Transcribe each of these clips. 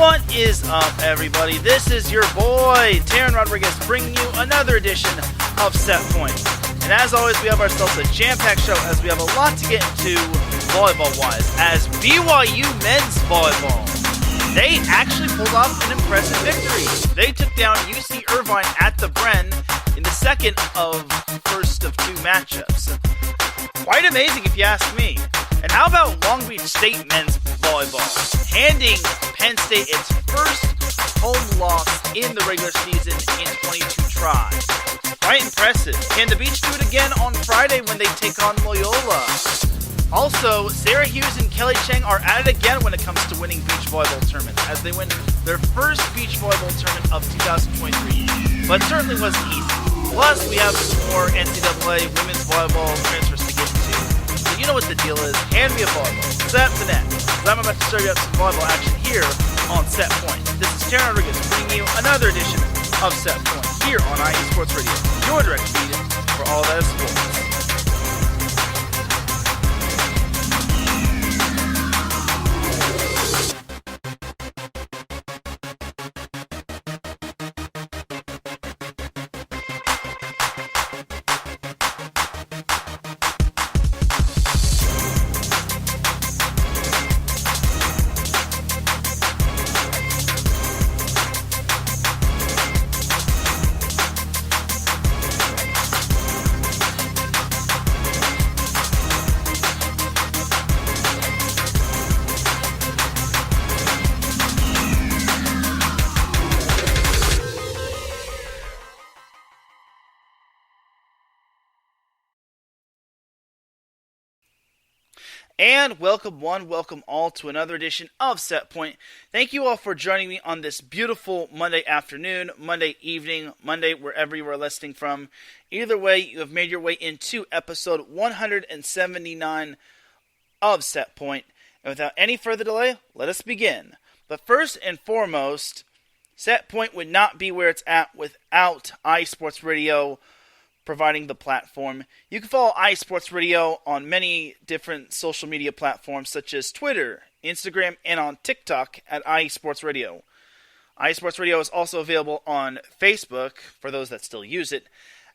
What is up, everybody? This is your boy, Teran Rodriguez, bringing you another edition of Set Point. And as always, we have ourselves a jam-packed show as we have a lot to get into volleyball-wise. As BYU men's volleyball, they actually pulled off an impressive victory. They took down UC Irvine at the Bren in the second of first of two matchups. Quite amazing if you ask me. And how about Long Beach State men's volleyball, handing Penn State its first home loss in the regular season in 22 tries? Quite impressive. Can the Beach do it again on Friday when they take on Loyola? Also, Sara Hughes and Cheng are at it again when it comes to winning beach volleyball tournaments, as they win their first beach volleyball tournament of 2023. But it certainly wasn't easy. Plus, we have some more NCAA women's volleyball transfers to get to. So you know what the deal is. Hand me a volleyball. Set up the net. Because I'm about to serve you up some volleyball action here on Set Point. This is Teran Rodriguez bringing you another edition of Set Point here on IE Sports Radio. Your direct feed for all that is sports. And welcome one, welcome all to another edition of Set Point. Thank you all for joining me on this beautiful Monday afternoon, Monday evening, Monday wherever you are listening from. Either way, you have made your way into episode 179 of Set Point. And without any further delay, let us begin. But first and foremost, Set Point would not be where it's at without iSports Radio providing the platform. You can follow iSports Radio on many different social media platforms such as Twitter, Instagram, and on TikTok at iSports Radio. iSports Radio is also available on Facebook for those that still use it,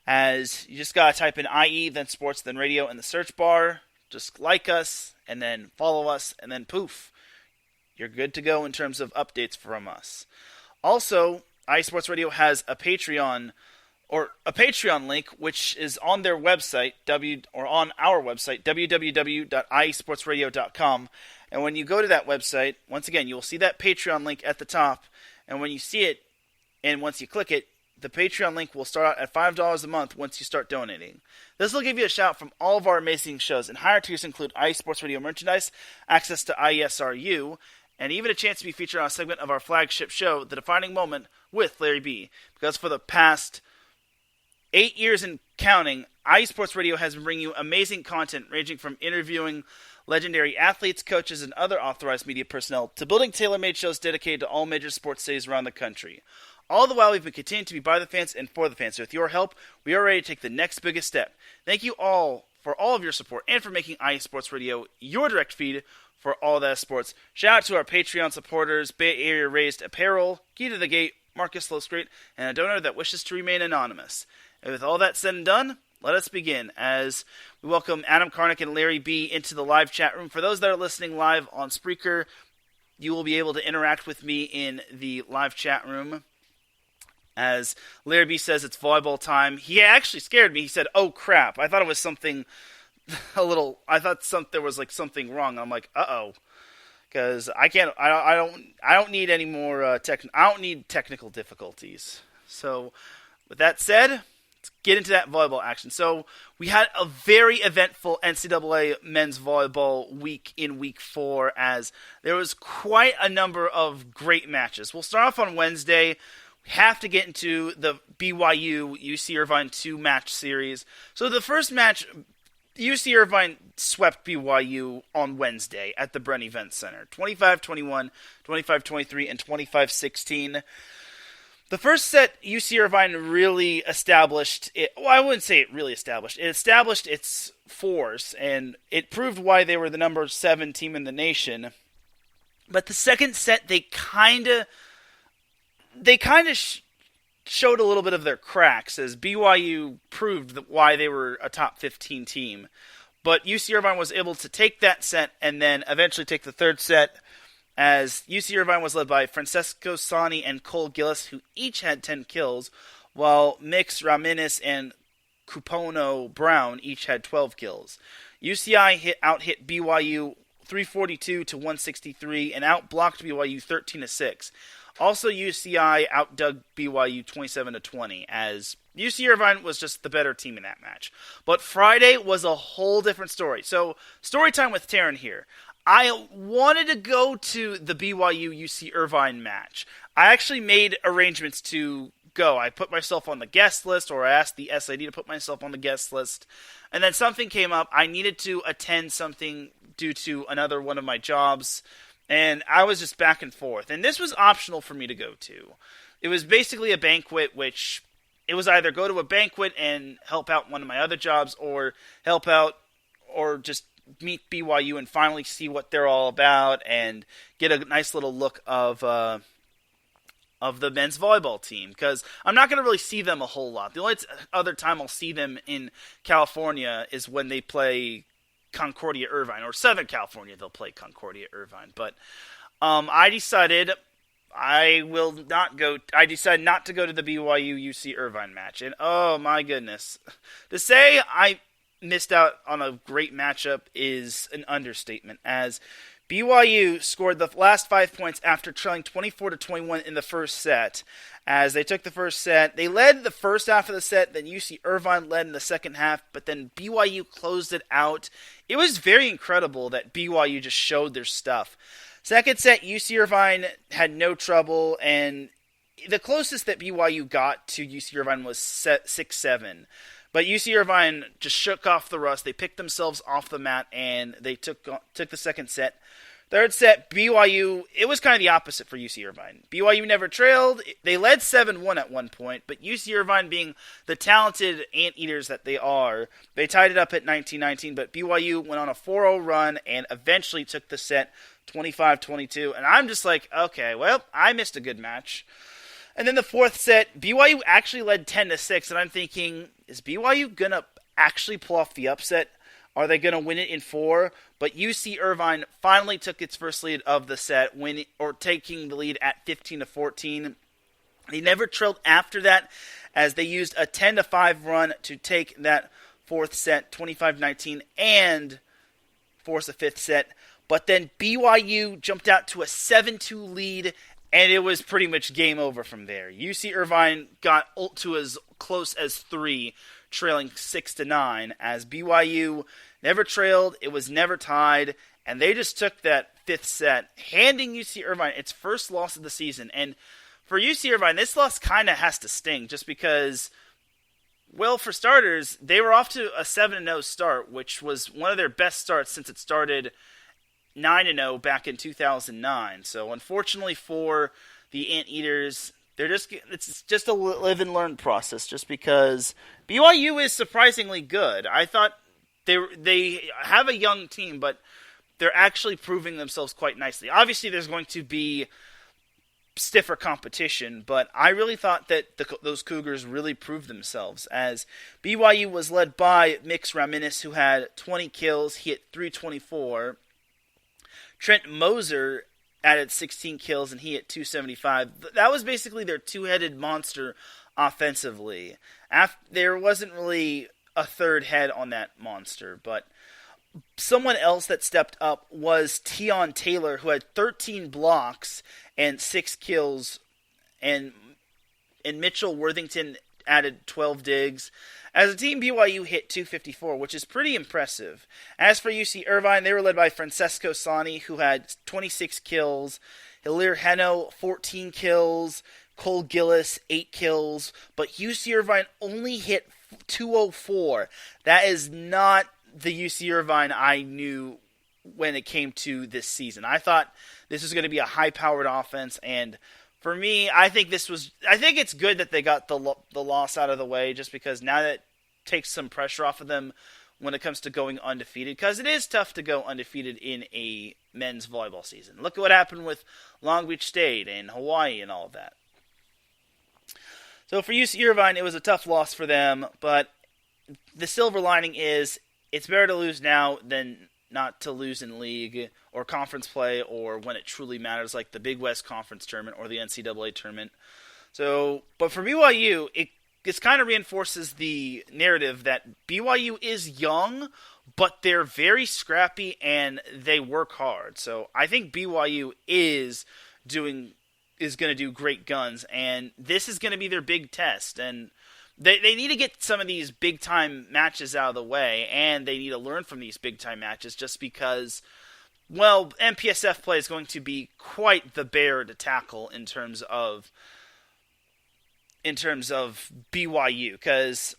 as you just gotta type in IE, then sports, then radio in the search bar. Just like us, and then follow us, and then poof, you're good to go in terms of updates from us. Also, iSports Radio has a Patreon link, which is on their website, on our website, www.isportsradio.com. And when you go to that website, once again, you'll see that Patreon link at the top. And when you see it, and once you click it, the Patreon link will start out at $5 a month once you start donating. This will give you a shout from all of our amazing shows, and higher tiers include iSports Radio merchandise, access to ISRU, and even a chance to be featured on a segment of our flagship show, The Defining Moment, with Larry B. Because for the past 8 years and counting, iSports Radio has been bringing you amazing content ranging from interviewing legendary athletes, coaches, and other authorized media personnel to building tailor-made shows dedicated to all major sports cities around the country. All the while, we've been continuing to be by the fans and for the fans. So with your help, we are ready to take the next biggest step. Thank you all for all of your support and for making iSports Radio your direct feed for all that sports. Shout out to our Patreon supporters, Bay Area Raised Apparel, Key to the Gate, Marcus Lowstreet, and a donor that wishes to remain anonymous. And with all that said and done, let us begin as we welcome Adam Karnick and Larry B. into the live chat room. For those that are listening live on Spreaker, you will be able to interact with me in the live chat room. As Larry B. says it's volleyball time. He actually scared me. He said, "Oh crap." I thought it was something there was like something wrong. I'm like, "Uh-oh." Because I don't need any more I don't need technical difficulties. So with that said, let's get into that volleyball action. So we had a very eventful NCAA men's volleyball week in week 4, as there was quite a number of great matches. We'll start off on Wednesday. We have to get into the BYU UC Irvine 2-match series. So the first match, UC Irvine swept BYU on Wednesday at the Bren Event Center. 25-21, 25-23, and 25-16. The first set, UC Irvine really established it. Well, I wouldn't say it really established. It established its force, and it proved why they were the number 7 team in the nation But the second set, they kind of showed a little bit of their cracks as BYU proved why they were a top 15 team. But UC Irvine was able to take that set and then eventually take the third set, as UC Irvine was led by Francesco Sani and Cole Gillis, who each had 10 kills, while Mix Raminis and Cupono Brown each had 12 kills. UCI out-hit BYU 342 to 163 and outblocked BYU 13 to 6. Also, UCI outdug BYU 27 to 20, as UC Irvine was just the better team in that match. But Friday was a whole different story. So, story time with Teran here. I wanted to go to the BYU UC Irvine match. I actually made arrangements to go. I put myself on the guest list, or I asked the SID to put myself on the guest list. And then something came up. I needed to attend something due to another one of my jobs. And I was just back and forth. And this was optional for me to go to. It was basically a banquet, which it was either go to a banquet and help out one of my other jobs, or help out, or just meet BYU and finally see what they're all about and get a nice little look of the men's volleyball team. Because I'm not going to really see them a whole lot. The only other time I'll see them in California is when they play Concordia Irvine, or Southern California, they'll play Concordia Irvine. But I decided not to go to the BYU UC Irvine match. And oh my goodness, to say I missed out on a great matchup is an understatement, as BYU scored the last 5 points after trailing 24 to 21 in the first set. As they took the first set, they led the first half of the set, then UC Irvine led in the second half, but then BYU closed it out. It was very incredible that BYU just showed their stuff. Second set, UC Irvine had no trouble, and the closest that BYU got to UC Irvine was 6-7. But UC Irvine just shook off the rust. They picked themselves off the mat, and they took the second set. Third set, BYU, it was kind of the opposite for UC Irvine. BYU never trailed. They led 7-1 at one point, but UC Irvine, being the talented anteaters that they are, they tied it up at 19-19, but BYU went on a 4-0 run and eventually took the set 25-22. And I'm just like, okay, well, I missed a good match. And then the fourth set, BYU actually led 10-6, and I'm thinking, is BYU going to actually pull off the upset? Are they going to win it in 4? But UC Irvine finally took its first lead of the set, taking the lead at 15-14. They never trailed after that, as they used a 10-5 run to take that fourth set, 25-19, and force a fifth set. But then BYU jumped out to a 7-2 lead, and it was pretty much game over from there. UC Irvine got to as close as 3, trailing 6-9, as BYU never trailed, it was never tied, and they just took that fifth set, handing UC Irvine its first loss of the season. And for UC Irvine, this loss kind of has to sting, just because, well, for starters, they were off to a 7-0 start, which was one of their best starts since it started 9-0 back in 2009. So unfortunately for the Anteaters, it's just a live and learn process, just because BYU is surprisingly good. I thought they have a young team, but they're actually proving themselves quite nicely. Obviously, there's going to be stiffer competition, but I really thought that those Cougars really proved themselves, as BYU was led by Mix Raminis, who had 20 kills. He hit 324. Trent Moser added 16 kills, and he hit 275. That was basically their two-headed monster offensively. There wasn't really a third head on that monster, but someone else that stepped up was Tion Taylor, who had 13 blocks and 6 kills, and Mitchell Worthington added 12 digs. As a team, BYU hit 254, which is pretty impressive. As for UC Irvine, they were led by Francesco Sani, who had 26 kills, Hilir Heno, 14 kills, Cole Gillis, 8 kills, but UC Irvine only hit 204. That is not the UC Irvine I knew when it came to this season. I thought this was going to be a high-powered offense, and for me, I think it's good that they got the loss out of the way, just because now that takes some pressure off of them when it comes to going undefeated, because it is tough to go undefeated in a men's volleyball season. Look at what happened with Long Beach State and Hawaii and all of that. So for UC Irvine, it was a tough loss for them, but the silver lining is it's better to lose now than not to lose in league or conference play or when it truly matters, like the Big West Conference Tournament or the NCAA Tournament. So, but for BYU, it kind of reinforces the narrative that BYU is young, but they're very scrappy and they work hard. So I think BYU is going to do great guns, and this is going to be their big test. And they need to get some of these big-time matches out of the way, and they need to learn from these big-time matches just because, well, MPSF play is going to be quite the bear to tackle in terms of BYU, because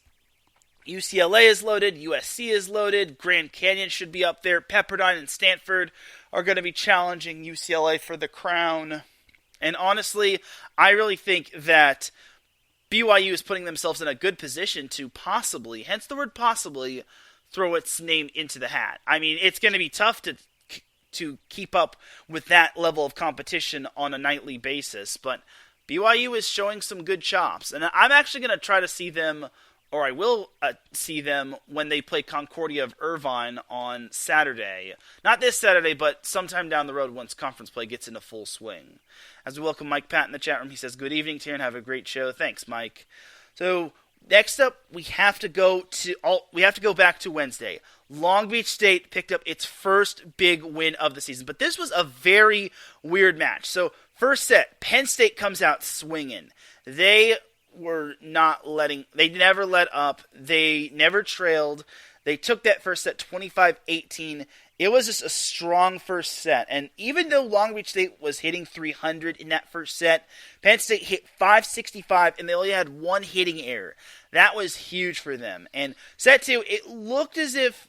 UCLA is loaded, USC is loaded, Grand Canyon should be up there, Pepperdine and Stanford are going to be challenging UCLA for the crown, and honestly, I really think that BYU is putting themselves in a good position to possibly, hence the word possibly, throw its name into the hat. I mean, it's going to be tough to keep up with that level of competition on a nightly basis, but BYU is showing some good chops, and I'm actually going to try to see them, or I will see them when they play Concordia of Irvine on Saturday. Not this Saturday, but sometime down the road once conference play gets into full swing. As we welcome Mike Pat in the chat room, he says, "Good evening, Teran. Have a great show." Thanks, Mike. So next up, we have to go back to Wednesday. Long Beach State picked up its first big win of the season, but this was a very weird match. So first set, Penn State comes out swinging. They never let up. They never trailed. They took that first set 25-18. It was just a strong first set. And even though Long Beach State was hitting 300 in that first set, Penn State hit 565 and they only had one hitting error. That was huge for them. And set two, it looked as if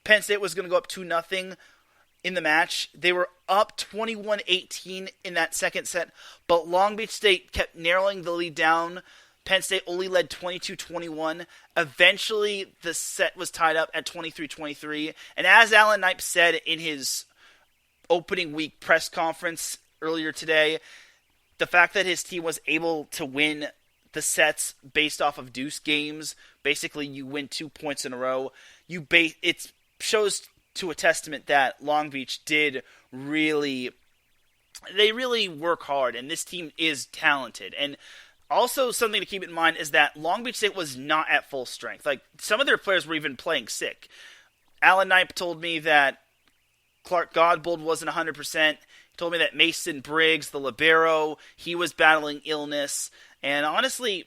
Penn State was going to go up 2-0 in the match. They were up 21-18 in that second set, but Long Beach State kept narrowing the lead down. Penn State only led 22-21. Eventually, the set was tied up at 23-23. And as Alan Knipe said in his opening week press conference earlier today, the fact that his team was able to win the sets based off of deuce games, basically you win 2 points in a row, it shows to a testament that Long Beach did really work hard, and this team is talented. And also, something to keep in mind is that Long Beach State was not at full strength. Like, some of their players were even playing sick. Alan Knipe told me that Clark Godbold wasn't 100%. He told me that Mason Briggs, the libero, he was battling illness. And honestly,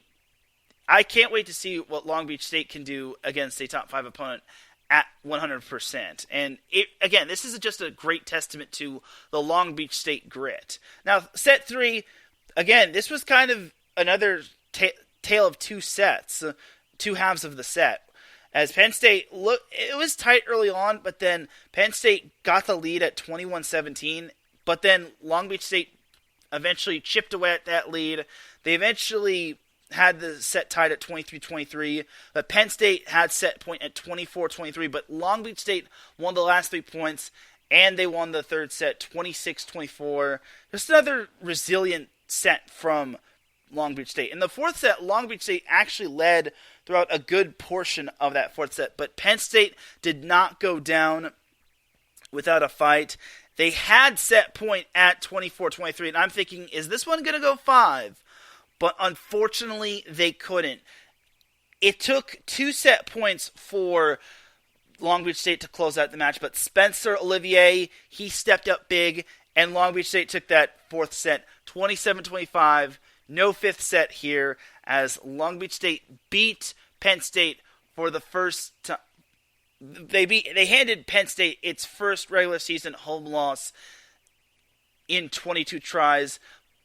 I can't wait to see what Long Beach State can do against a top 5 opponent at 100%. And again, this is just a great testament to the Long Beach State grit. Now, set 3, again, this was kind of another tale of two sets, two halves of the set. As Penn State, it was tight early on, but then Penn State got the lead at 21-17, but then Long Beach State eventually chipped away at that lead. They eventually had the set tied at 23-23, but Penn State had set point at 24-23, but Long Beach State won the last 3 points, and they won the third set 26-24. Just another resilient set from Long Beach State. In the fourth set, Long Beach State actually led throughout a good portion of that fourth set, but Penn State did not go down without a fight. They had set point at 24-23, and I'm thinking, is this one going to go 5? But unfortunately, they couldn't. It took 2 set points for Long Beach State to close out the match, but Spencer Olivier, he stepped up big, and Long Beach State took that fourth set 27-25. No fifth set here, as Long Beach State beat Penn State for the first time. They handed Penn State its first regular season home loss in 22 tries.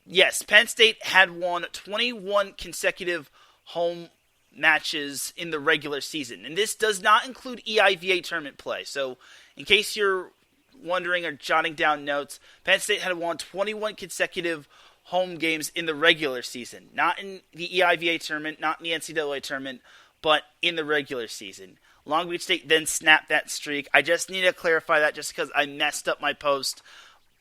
Yes, Penn State had won 21 consecutive home matches in the regular season, and this does not include EIVA tournament play. So, in case you're wondering or jotting down notes, Penn State had won 21 consecutive home games in the regular season. Not in the EIVA tournament, not in the NCAA tournament, but in the regular season. Long Beach State then snapped that streak. I just need to clarify that just because I messed up my post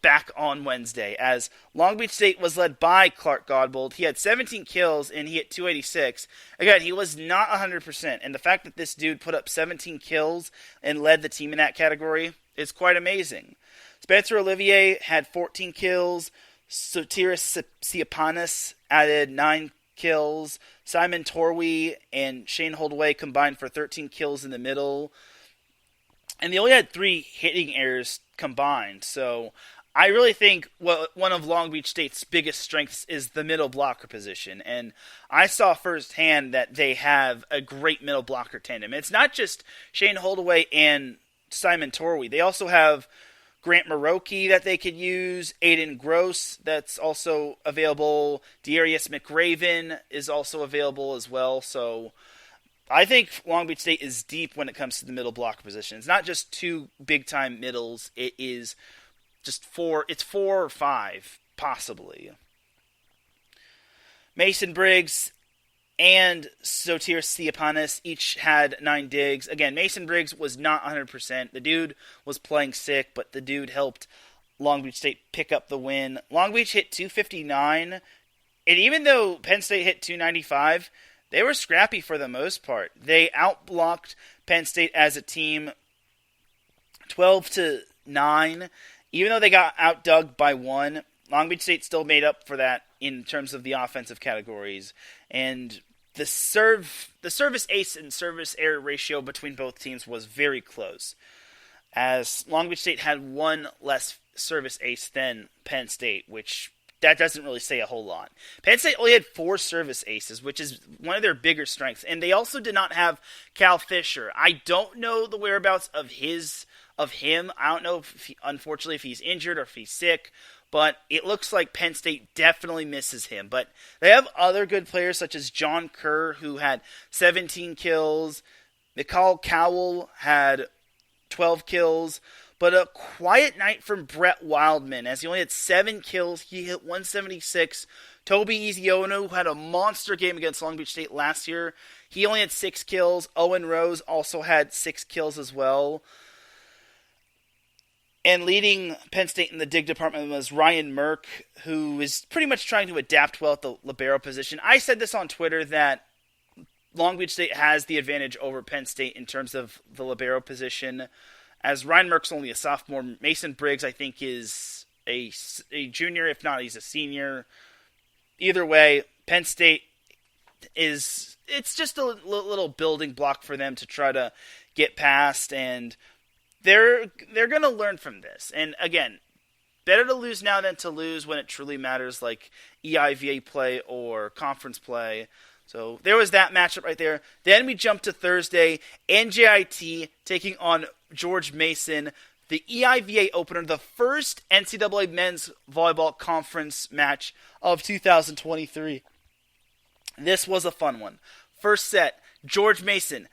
back on Wednesday, as Long Beach State was led by Clark Godbold. He had 17 kills, and he hit 286. Again, he was not 100%, and the fact that this dude put up 17 kills and led the team in that category is quite amazing. Spencer Olivier had 14 kills. Sotiris Siapanis added 9 kills. Simon Torwey and Shane Holdaway combined for 13 kills in the middle. And they only had 3 hitting errors combined, so I really think one of Long Beach State's biggest strengths is the middle blocker position, and I saw firsthand that they have a great middle blocker tandem. It's not just Shane Holdaway and Simon Torwey. They also have Grant Maroki that they could use, Aiden Gross that's also available, Darius McRaven is also available as well, so I think Long Beach State is deep when it comes to the middle blocker position. It's not just 2 big-time middles, it is just 4, it's 4 or 5, possibly. Mason Briggs and Sotir Siapanis each had 9 digs. Again, Mason Briggs was not 100%. The dude was playing sick, but the dude helped Long Beach State pick up the win. Long Beach hit 259, and even though Penn State hit 295, they were scrappy for the most part. They outblocked Penn State as a team 12-9. Even though they got outdug by 1, Long Beach State still made up for that in terms of the offensive categories. And the service ace and service error ratio between both teams was very close, as Long Beach State had 1 less service ace than Penn State, which that doesn't really say a whole lot. Penn State only had 4 service aces, which is one of their bigger strengths. And they also did not have Cal Fisher. I don't know the whereabouts of him. I don't know, unfortunately, if he's injured or if he's sick. But it looks like Penn State definitely misses him. But they have other good players, such as John Kerr, who had 17 kills. Mikal Cowell had 12 kills. But a quiet night from Brett Wildman, as he only had 7 kills. He hit 176. Toby Iziono, who had a monster game against Long Beach State last year, he only had 6 kills. Owen Rose also had 6 kills as well. And leading Penn State in the dig department was Ryan Merck, who is pretty much trying to adapt well at the libero position. I said this on Twitter that Long Beach State has the advantage over Penn State in terms of the libero position, as Ryan Merck's only a sophomore. Mason Briggs, I think, is a junior. If not, he's a senior. Either way, Penn State it's just a little building block for them to try to get past, and they're going to learn from this. And again, better to lose now than to lose when it truly matters, like EIVA play or conference play. So there was that matchup right there. Then we jump to Thursday, NJIT taking on George Mason, the EIVA opener, the first NCAA men's volleyball conference match of 2023. This was a fun one. First set, George Mason.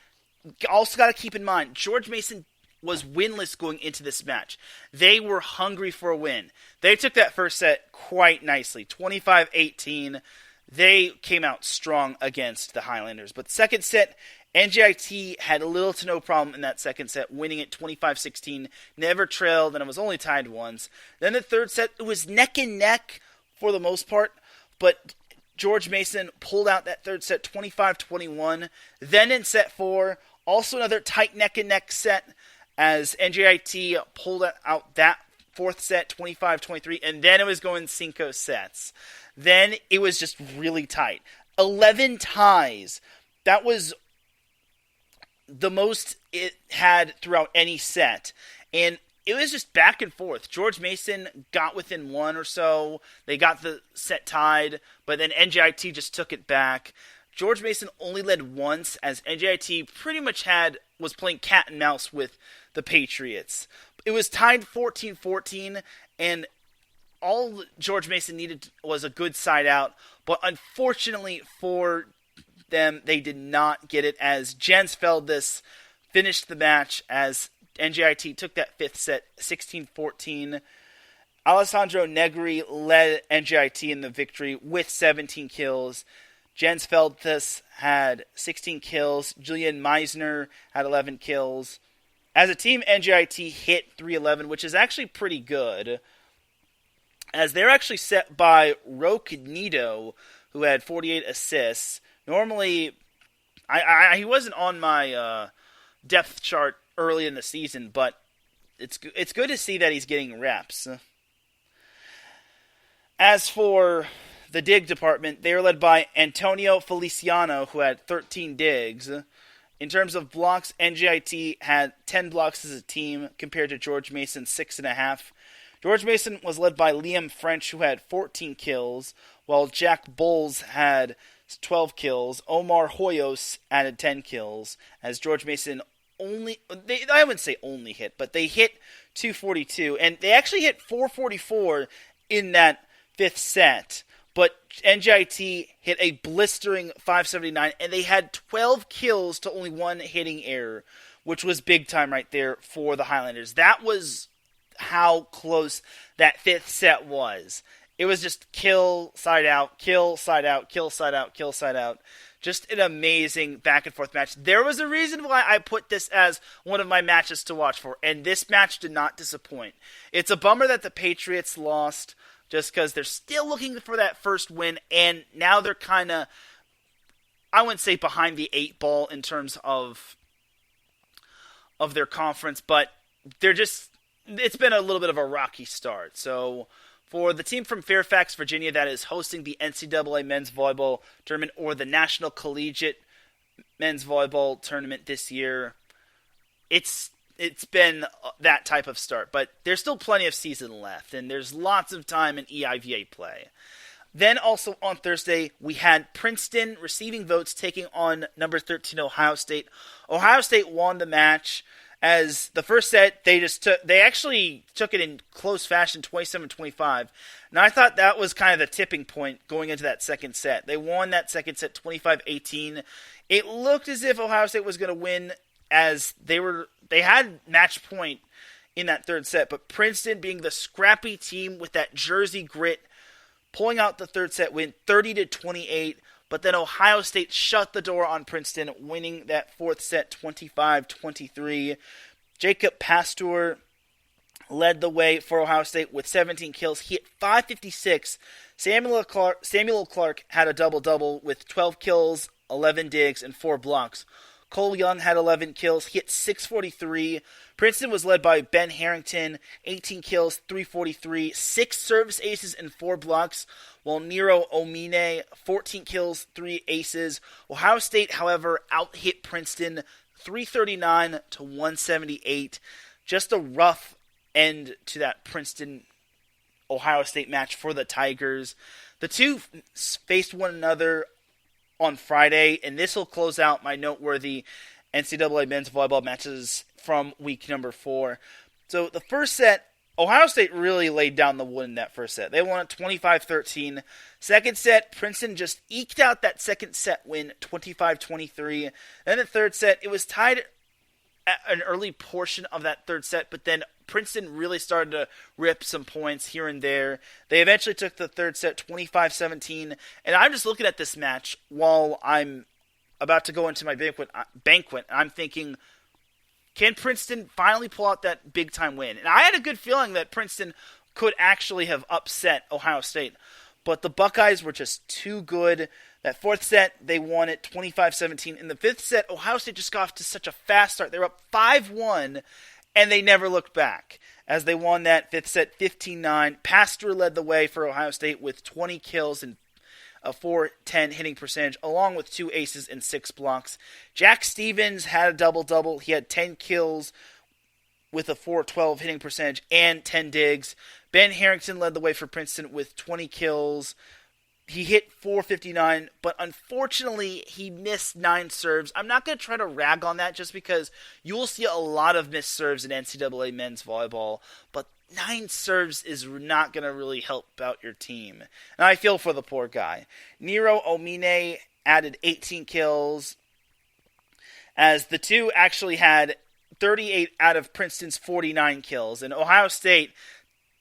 Also got to keep in mind, George Mason was winless going into this match. They were hungry for a win. They took that first set quite nicely, 25-18. They came out strong against the Highlanders. But second set, NJIT had little to no problem in that second set, winning it 25-16, never trailed, and it was only tied once. Then the third set, it was neck and neck for the most part, but George Mason pulled out that third set 25-21. Then in set 4, also another tight neck and neck set, as NJIT pulled out that fourth set 25-23, and then it was going 5 sets. Then it was just really tight. 11 ties. That was the most it had throughout any set. And it was just back and forth. George Mason got within 1 or so. They got the set tied, but then NJIT just took it back. George Mason only led once, as NJIT pretty much was playing cat and mouse with the Patriots. It was tied 14-14, and all George Mason needed was a good side out, but unfortunately for them, they did not get it, as Jens Feldis finished the match as NJIT took that fifth set 16-14. Alessandro Negri led NJIT in the victory with 17 kills. Jens Feldthus had 16 kills. Julian Meisner had 11 kills. As a team, NJIT hit 311, which is actually pretty good, as they're actually set by Rocnito, who had 48 assists. Normally, he wasn't on my depth chart early in the season, but it's good to see that he's getting reps. As for the dig department, they are led by Antonio Feliciano, who had 13 digs. In terms of blocks, NJIT had 10 blocks as a team compared to George Mason's 6.5. George Mason was led by Liam French, who had 14 kills, while Jack Bowles had 12 kills. Omar Hoyos added 10 kills, as George Mason I wouldn't say only hit, but they hit 242, and they actually hit 444 in that fifth set. But NJIT hit a blistering 579, and they had 12 kills to only one hitting error, which was big time right there for the Highlanders. That was how close that fifth set was. It was just kill, side out, kill, side out, kill, side out, kill, side out. Just an amazing back and forth match. There was a reason why I put this as one of my matches to watch for, and this match did not disappoint. It's a bummer that the Patriots lost, just because they're still looking for that first win, and now they're kind of, I wouldn't say behind the 8 ball in terms of their conference, but it's been a little bit of a rocky start. So for the team from Fairfax, Virginia, that is hosting the NCAA men's volleyball tournament or the National Collegiate men's volleyball tournament this year, it's been that type of start, but there's still plenty of season left, and there's lots of time in EIVA play. Then also on Thursday, we had Princeton receiving votes taking on number 13 Ohio State. Ohio State won the match, as the first set they actually took it in close fashion, 27-25. And I thought that was kind of the tipping point going into that second set. They won that second set 25-18. It looked as if Ohio State was going to win, as they had match point in that third set, but Princeton, being the scrappy team with that Jersey grit, pulling out the third set win 30-28, but then Ohio State shut the door on Princeton, winning that fourth set 25-23. Jacob Pasteur led the way for Ohio State with 17 kills. He hit 556. Samuel Clark had a double-double with 12 kills, 11 digs, and 4 blocks. Cole Young had 11 kills, hit 643. Princeton was led by Ben Harrington, 18 kills, 343, 6 service aces and 4 blocks, while Nero Omine, 14 kills, 3 aces. Ohio State, however, out-hit Princeton 339-178. Just a rough end to that Princeton-Ohio State match for the Tigers. The two faced one another on Friday, and this will close out my noteworthy NCAA men's volleyball matches from week number 4. So the first set, Ohio State really laid down the wood in that first set. They won it 25-13. Second set, Princeton just eked out that second set win 25-23. Then the third set, it was tied at an early portion of that third set, but then Princeton really started to rip some points here and there. They eventually took the third set 25-17, and I'm just looking at this match while I'm about to go into my banquet. I'm thinking, can Princeton finally pull out that big-time win? And I had a good feeling that Princeton could actually have upset Ohio State, but the Buckeyes were just too good. That fourth set, they won it 25-17. In the fifth set, Ohio State just got off to such a fast start. They were up 5-1, and they never looked back as they won that fifth set 15-9. Pasteur led the way for Ohio State with 20 kills and a .410 hitting percentage, along with 2 aces and 6 blocks. Jack Stevens had a double-double. He had 10 kills with a .412 hitting percentage and 10 digs. Ben Harrington led the way for Princeton with 20 kills. He hit .459, but unfortunately, he missed 9 serves. I'm not going to try to rag on that just because you will see a lot of missed serves in NCAA men's volleyball, but 9 serves is not going to really help out your team. And I feel for the poor guy. Nero Omine added 18 kills, as the two actually had 38 out of Princeton's 49 kills. And Ohio State,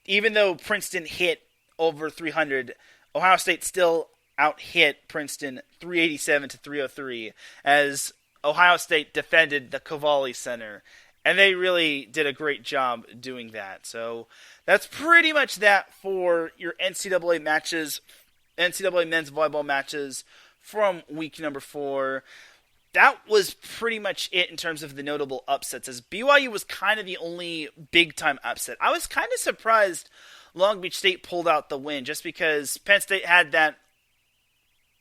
even though Princeton hit over 300, Ohio State still out-hit Princeton 387 to 303 as Ohio State defended the Cavalli Center. And they really did a great job doing that. So that's pretty much that for your NCAA matches, NCAA men's volleyball matches from week number 4. That was pretty much it in terms of the notable upsets, as BYU was kind of the only big-time upset. I was kind of surprised Long Beach State pulled out the win, just because Penn State had that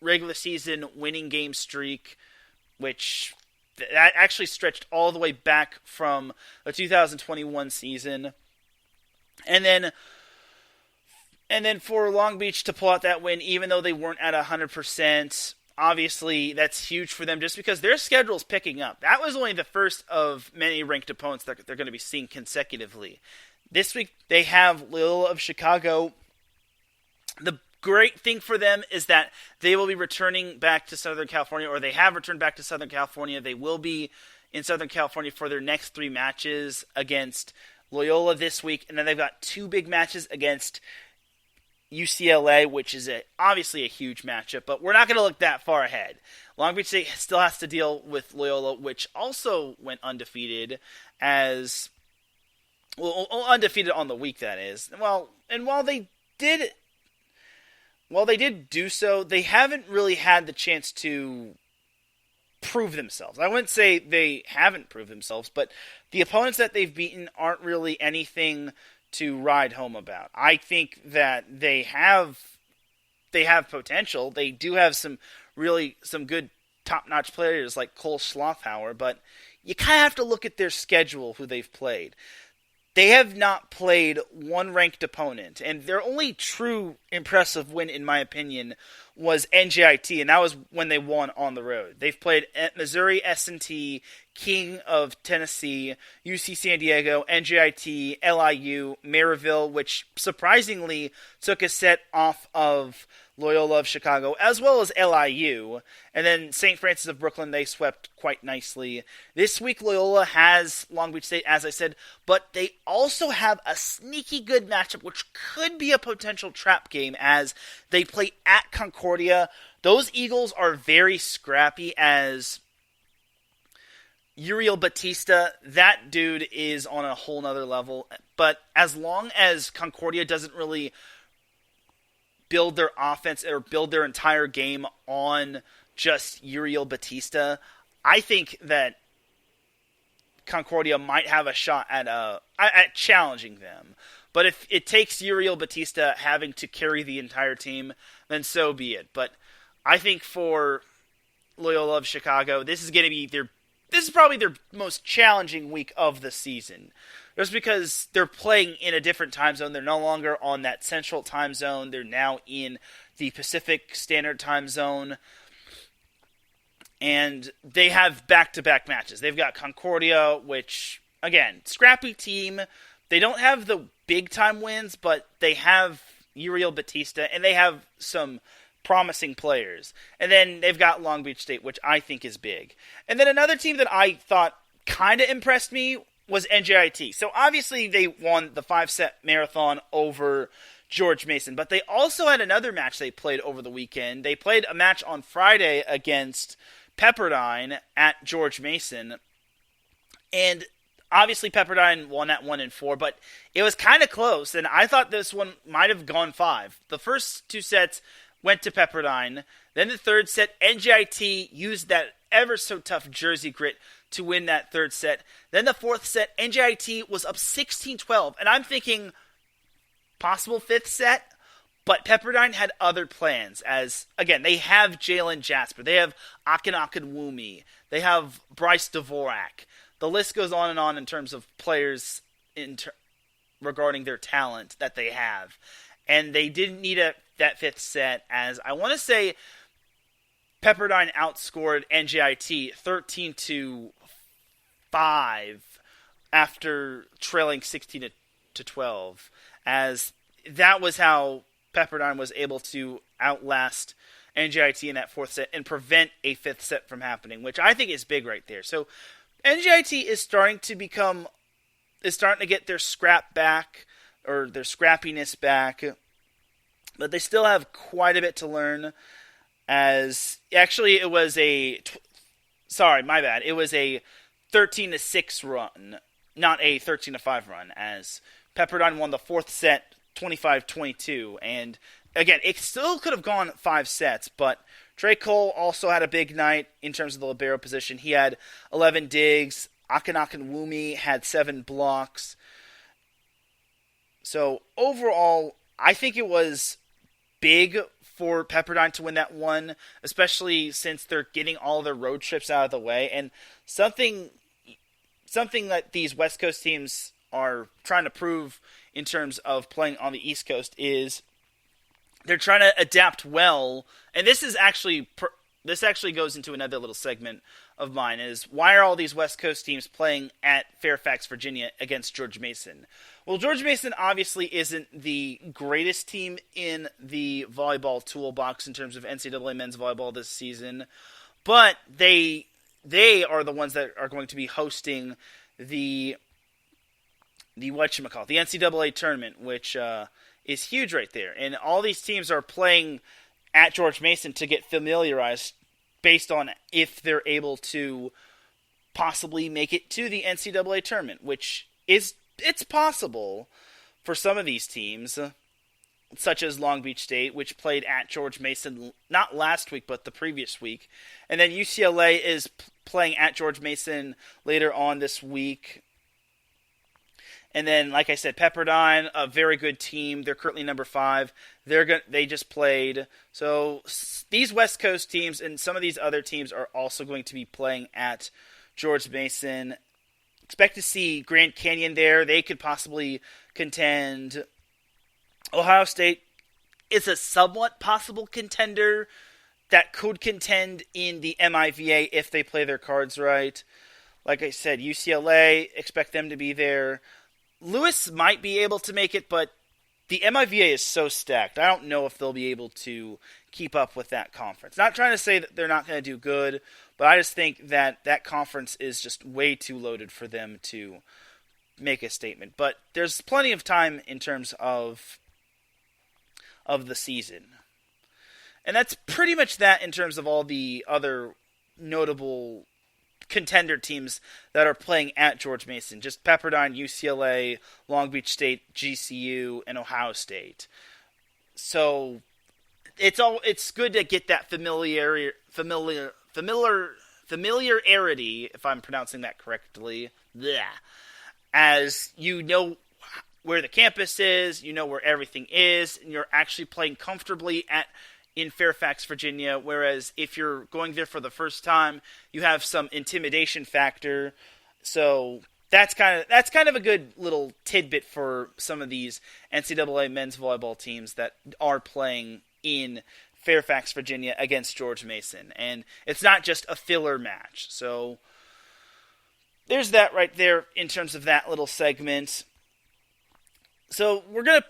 regular season winning game streak, which that actually stretched all the way back from the 2021 season. And then for Long Beach to pull out that win, even though they weren't at 100%, obviously that's huge for them just because their schedule is picking up. That was only the first of many ranked opponents that they're going to be seeing consecutively. This week they have Loyola of Chicago. The great thing for them is that they will be returning back to Southern California, or they have returned back to Southern California. They will be in Southern California for their next 3 matches against Loyola this week, and then they've got 2 big matches against UCLA, which is obviously a huge matchup, but we're not going to look that far ahead. Long Beach State still has to deal with Loyola, which also went undefeated undefeated on the week, that is. Well, and while they did do so, they haven't really had the chance to prove themselves. I wouldn't say they haven't proved themselves, but the opponents that they've beaten aren't really anything to ride home about. I think that they have potential. They do have some good top-notch players like Cole Schlafhauer, but you kind of have to look at their schedule, who they've played. They have not played one ranked opponent, and their only true impressive win, in my opinion, was NJIT, and that was when they won on the road. They've played Missouri S&T, King of Tennessee, UC San Diego, NJIT, LIU, Maryville, which surprisingly took a set off of Loyola of Chicago, as well as LIU. And then St. Francis of Brooklyn, they swept quite nicely. This week, Loyola has Long Beach State, as I said, but they also have a sneaky good matchup, which could be a potential trap game, as they play at Concordia. Those Eagles are very scrappy, as Uriel Batista, that dude is on a whole nother level. But as long as Concordia doesn't really build their offense or build their entire game on just Uriel Batista, I think that Concordia might have a shot at challenging them. But if it takes Uriel Batista having to carry the entire team, then so be it. But I think for Loyola of Chicago, this is probably their most challenging week of the season. Just because they're playing in a different time zone. They're no longer on that central time zone. They're now in the Pacific Standard Time Zone. And they have back-to-back matches. They've got Concordia, which, again, scrappy team. They don't have the big-time wins, but they have Uriel Batista, and they have some promising players. And then they've got Long Beach State, which I think is big. And then another team that I thought kind of impressed me was NJIT. So obviously they won the 5-set marathon over George Mason, but they also had another match they played over the weekend. They played a match on Friday against Pepperdine at George Mason, and obviously Pepperdine won at 1-4, but it was kind of close, and I thought this one might have gone 5. The first 2 sets went to Pepperdine. Then the third set, NJIT used that ever so tough Jersey grit to win that third set. Then the fourth set, NJIT was up 16-12. And I'm thinking possible 5th set, but Pepperdine had other plans, as, again, they have Jalen Jasper. They have Akhenaken Wumi. They have Bryce Dvorak. The list goes on in terms of players regarding their talent that they have. And they didn't need that 5th set, as I want to say Pepperdine outscored NJIT 13-5 after trailing 16-12, as that was how Pepperdine was able to outlast NJIT in that 4th set and prevent a 5th set from happening, which I think is big right there. So NJIT is starting to get their scrap back, or their scrappiness back, but they still have quite a bit to learn. As actually it was sorry, my bad. It was a 13-6 run, not a 13-5 run, as Pepperdine won the fourth set 25-22. And again, it still could have gone 5 sets, but Trey Cole also had a big night in terms of the libero position. He had 11 digs. Akanakan had 7 blocks. So overall, I think it was big for Pepperdine to win that one, especially since they're getting all their road trips out of the way. And something that these West Coast teams are trying to prove in terms of playing on the East Coast is they're trying to adapt well. And this actually goes into another little segment of mine, is why are all these West Coast teams playing at Fairfax, Virginia against George Mason? Well, George Mason obviously isn't the greatest team in the volleyball toolbox in terms of NCAA men's volleyball this season, but they are the ones that are going to be hosting the whatchamacallit, the NCAA tournament, which is huge right there. And all these teams are playing at George Mason to get familiarized based on if they're able to possibly make it to the NCAA tournament, which it's possible for some of these teams, such as Long Beach State, which played at George Mason not last week but the previous week. And then UCLA is playing at George Mason later on this week. And then, like I said, Pepperdine, a very good team. They're currently number 5. They just played. So these West Coast teams and some of these other teams are also going to be playing at George Mason. Expect to see Grand Canyon there. They could possibly contend. Ohio State is a somewhat possible contender that could contend in the MIVA if they play their cards right. Like I said, UCLA, expect them to be there. Lewis might be able to make it, but the MIVA is so stacked. I don't know if they'll be able to keep up with that conference. Not trying to say that they're not going to do good, but I just think that that conference is just way too loaded for them to make a statement. But there's plenty of time in terms of the season. And that's pretty much that in terms of all the other notable contender teams that are playing at George Mason. Just Pepperdine, UCLA, Long Beach State, GCU, and Ohio State. So it's good to get that familiarity, if I'm pronouncing that correctly. Blech. As you know where the campus is, you know where everything is, and you're actually playing comfortably in Fairfax, Virginia, whereas if you're going there for the first time, you have some intimidation factor. So that's kind of a good little tidbit for some of these NCAA men's volleyball teams that are playing in Fairfax, Virginia against George Mason. And it's not just a filler match. So there's that right there in terms of that little segment. So we're going to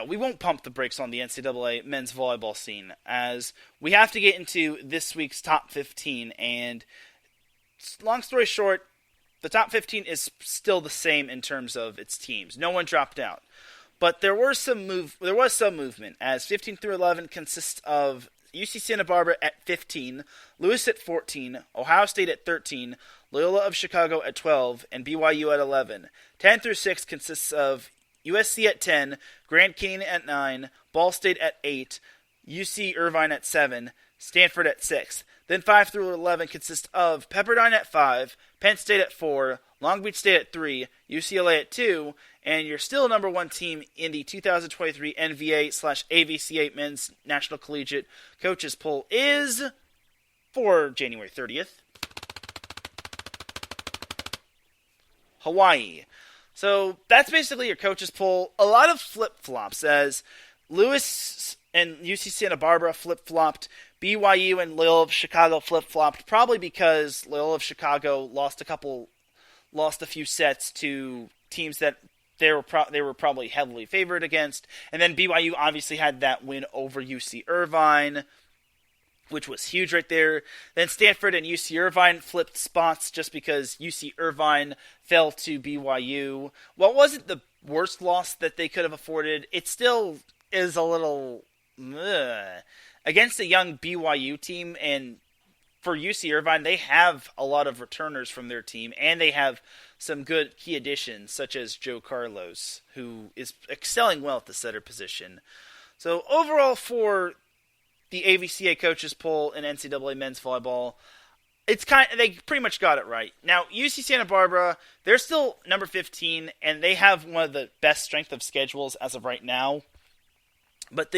we won't pump the brakes on the NCAA men's volleyball scene, as we have to get into this week's top 15. And long story short, the top 15 is still the same in terms of its teams. No one dropped out, but there was some movement, as 15 through 11 consists of UC Santa Barbara at 15, Lewis at 14, Ohio State at 13, Loyola of Chicago at 12, and BYU at 11. 10 through 6 consists of USC at 10, Grand Canyon at 9, Ball State at 8, UC Irvine at 7, Stanford at 6. Then 5 through 11 consist of Pepperdine at 5, Penn State at 4, Long Beach State at 3, UCLA at 2, and your still number 1 team in the 2023 NVA/AVCA Men's National Collegiate Coaches Poll is, for January 30th, Hawaii. So that's basically your coaches poll. A lot of flip-flops, as Lewis and UC Santa Barbara flip-flopped. BYU and Loyola of Chicago flip-flopped, probably because Loyola of Chicago lost a few sets to teams that they were probably heavily favored against. And then BYU obviously had that win over UC Irvine, which was huge right there. Then Stanford and UC Irvine flipped spots just because UC Irvine fell to BYU. What wasn't the worst loss that they could have afforded? It still is a little against a young BYU team, and for UC Irvine, they have a lot of returners from their team, and they have some good key additions, such as Joe Carlos, who is excelling well at the setter position. So overall, for the AVCA coaches poll in NCAA men's volleyball, they pretty much got it right. Now, UC Santa Barbara, they're still number 15, and they have one of the best strength of schedules as of right now. But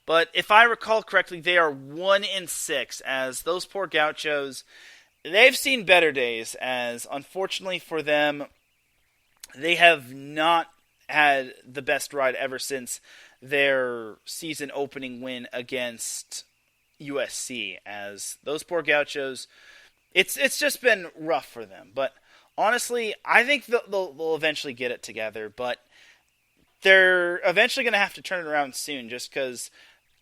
but if I recall correctly, they are 1-6, as those poor Gauchos, they've seen better days, as unfortunately for them, they have not had the best ride ever since their season opening win against USC, as those poor Gauchos, it's just been rough for them. But honestly, I think they'll eventually get it together, but they're eventually going to have to turn it around soon, just because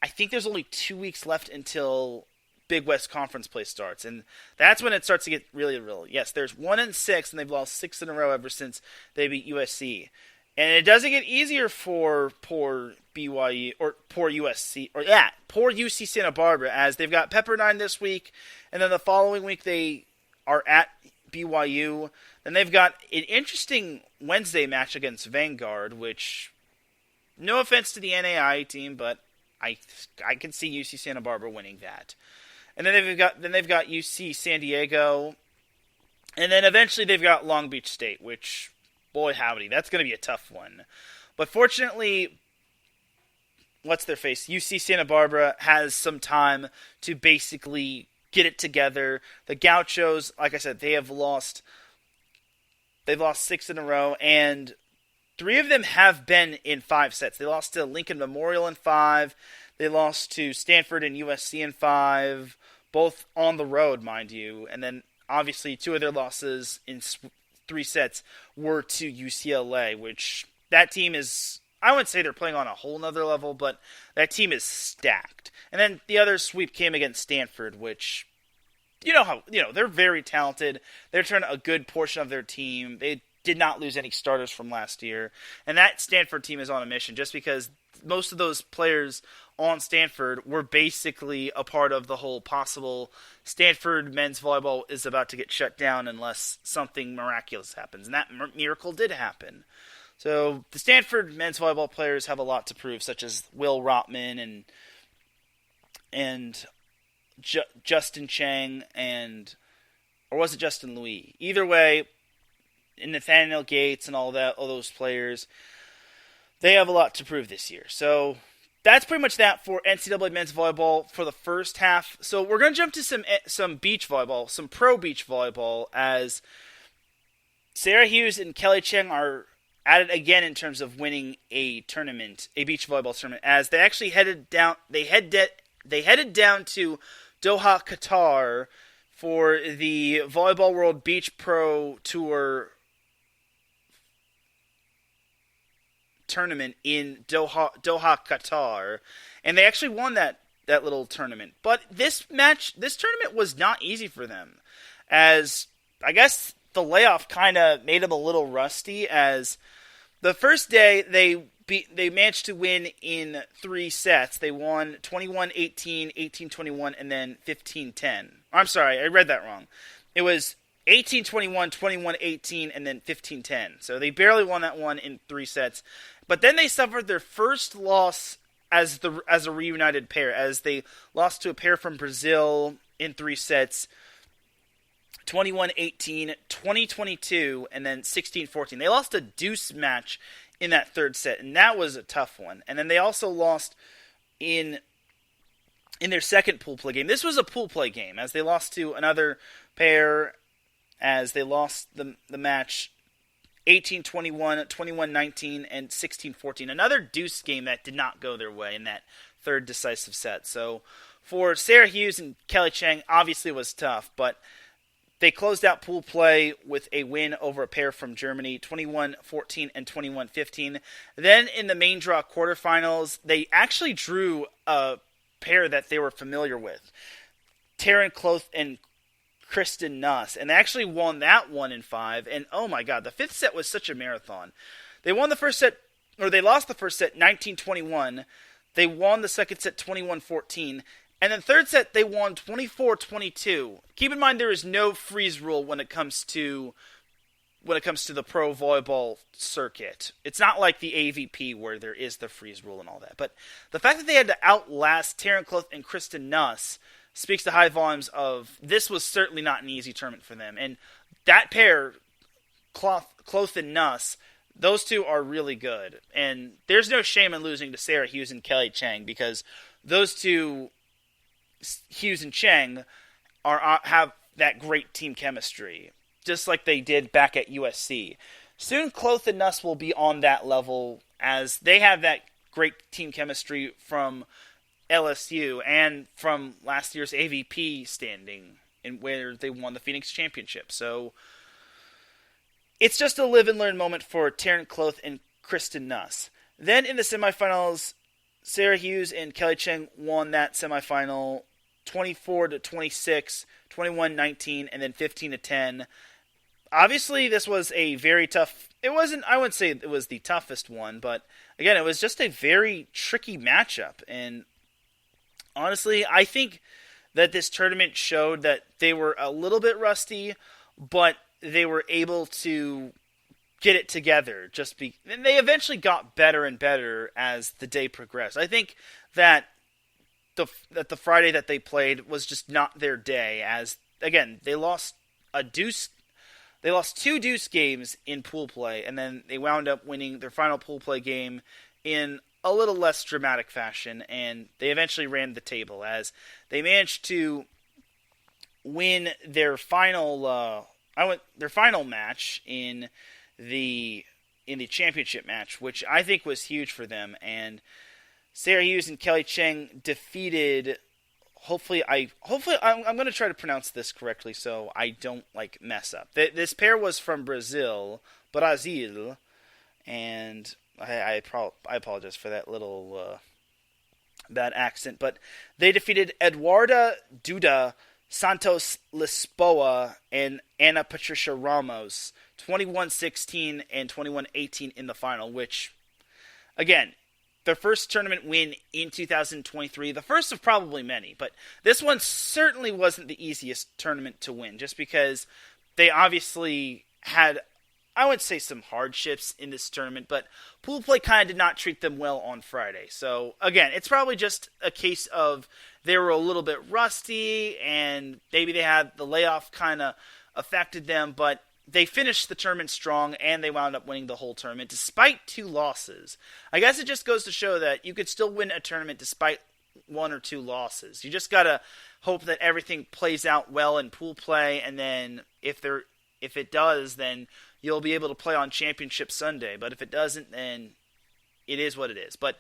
I think there's only 2 weeks left until Big West Conference play starts, and that's when it starts to get really, really. Yes, there's 1-6, and they've lost 6 in a row ever since they beat USC, and it doesn't get easier for poor BYU or poor UC Santa Barbara, as they've got Pepperdine this week, and then the following week they are at BYU. Then they've got an interesting Wednesday match against Vanguard, which, no offense to the NAIA team, but I can see UC Santa Barbara winning that. And then they've got UC San Diego, and then eventually they've got Long Beach State, which, boy howdy, that's going to be a tough one. But fortunately, UC Santa Barbara has some time to basically get it together. The Gauchos, like I said, they've lost 6 in a row, and 3 of them have been in 5 sets. They lost to Lincoln Memorial in 5. They lost to Stanford and USC in 5, both on the road, mind you. And then, obviously, 2 of their losses in 3 sets were to UCLA, which that team is, I wouldn't say they're playing on a whole nother level, but that team is stacked. And then the other sweep came against Stanford, which, they're very talented. They're turning a good portion of their team. They did not lose any starters from last year. And that Stanford team is on a mission, just because most of those players on Stanford were basically a part of the whole possible Stanford men's volleyball is about to get shut down unless something miraculous happens. And that miracle did happen. So the Stanford men's volleyball players have a lot to prove, such as Will Rotman and Justin Cheng, or was it Justin Louis? Either way, and Nathaniel Gates and all those players, they have a lot to prove this year. So that's pretty much that for NCAA men's volleyball for the first half. So we're going to jump to some beach volleyball, some pro beach volleyball, as Sara Hughes and Kelly Cheng are at it again in terms of winning a tournament, a beach volleyball tournament, as they actually headed down to Doha, Qatar, for the Volleyball World Beach Pro Tour tournament in Doha, Qatar, and they actually won that little tournament. But this tournament was not easy for them, as I guess the layoff kind of made them a little rusty, as the first day they managed to win in 3 sets. They won 21-18, 18-21, and then 15-10. I'm sorry, I read that wrong. It was 18-21, 21-18, and then 15-10. So they barely won that one in 3 sets. But then they suffered their first loss as a reunited pair, as they lost to a pair from Brazil in 3 sets, 21-18, 20-22, and then 16-14. They lost a deuce match in that 3rd set, and that was a tough one. And then they also lost in their second pool play game. This was a pool play game, as they lost to another pair, as they lost the match 18-21, 21-19, and 16-14. Another deuce game that did not go their way in that 3rd decisive set. So for Sara Hughes and Kelly Cheng, obviously it was tough, but they closed out pool play with a win over a pair from Germany, 21-14 and 21-15. Then in the main draw quarterfinals, they actually drew a pair that they were familiar with, Teran Rodriguez and Kristen Nuss, and they actually won that one in 5. And oh my God, the 5th set was such a marathon. They lost the first set 19-21. They won the second set 21-14. And then third set, they won 24-22. Keep in mind there is no freeze rule when it comes to the pro volleyball circuit. It's not like the AVP where there is the freeze rule and all that. But the fact that they had to outlast Teran Rodriguez and Kristen Nuss speaks to high volumes of this was certainly not an easy tournament for them. And that pair, Cloth and Nuss, those two are really good. And there's no shame in losing to Sara Hughes and Kelly Cheng because those two, Hughes and Cheng, have that great team chemistry, just like they did back at USC. Soon, Cloth and Nuss will be on that level as they have that great team chemistry from LSU and from last year's AVP standing, in where they won the Phoenix Championship. So it's just a live and learn moment for Teran Cloth and Kristen Nuss. Then in the semifinals, Sara Hughes and Kelly Cheng won that semifinal 24-26, 21-19, and then 15-10. Obviously, this was a very tough. I wouldn't say it was the toughest one, but again, it was just a very tricky matchup. And honestly, I think that this tournament showed that they were a little bit rusty, but they were able to get it together. And they eventually got better and better as the day progressed. I think that the Friday that they played was just not their day. As again, they lost two deuce games in pool play, and then they wound up winning their final pool play game in a little less dramatic fashion, and they eventually ran the table as they managed to win their final match in the championship match, which I think was huge for them. And Sara Hughes and Kelly Cheng defeated. Hopefully, I'm going to try to pronounce this correctly so I don't mess up. This pair was from Brazil, and I apologize for that little bad accent, but they defeated Eduarda Duda Santos Lisboa and Ana Patricia Ramos 21-16 and 21-18 in the final, which, again, their first tournament win in 2023, the first of probably many, but this one certainly wasn't the easiest tournament to win, just because they obviously had, I would say, some hardships in this tournament, but pool play kind of did not treat them well on Friday. So, again, it's probably just a case of they were a little bit rusty, and maybe they had the layoff kind of affected them, but they finished the tournament strong, and they wound up winning the whole tournament despite 2 losses. I guess it just goes to show that you could still win a tournament despite 1 or 2 losses. You just got to hope that everything plays out well in pool play, and then if it does, then you'll be able to play on Championship Sunday. But if it doesn't, then it is what it is. But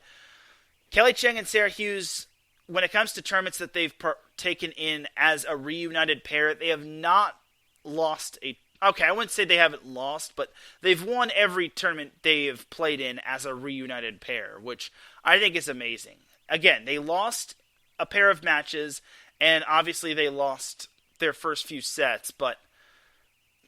Kelly Cheng and Sara Hughes, when it comes to tournaments that they've taken in as a reunited pair, they have not lost a... Okay, I wouldn't say they haven't lost, but they've won every tournament they have played in as a reunited pair, which I think is amazing. Again, they lost a pair of matches, and obviously they lost their first few sets, but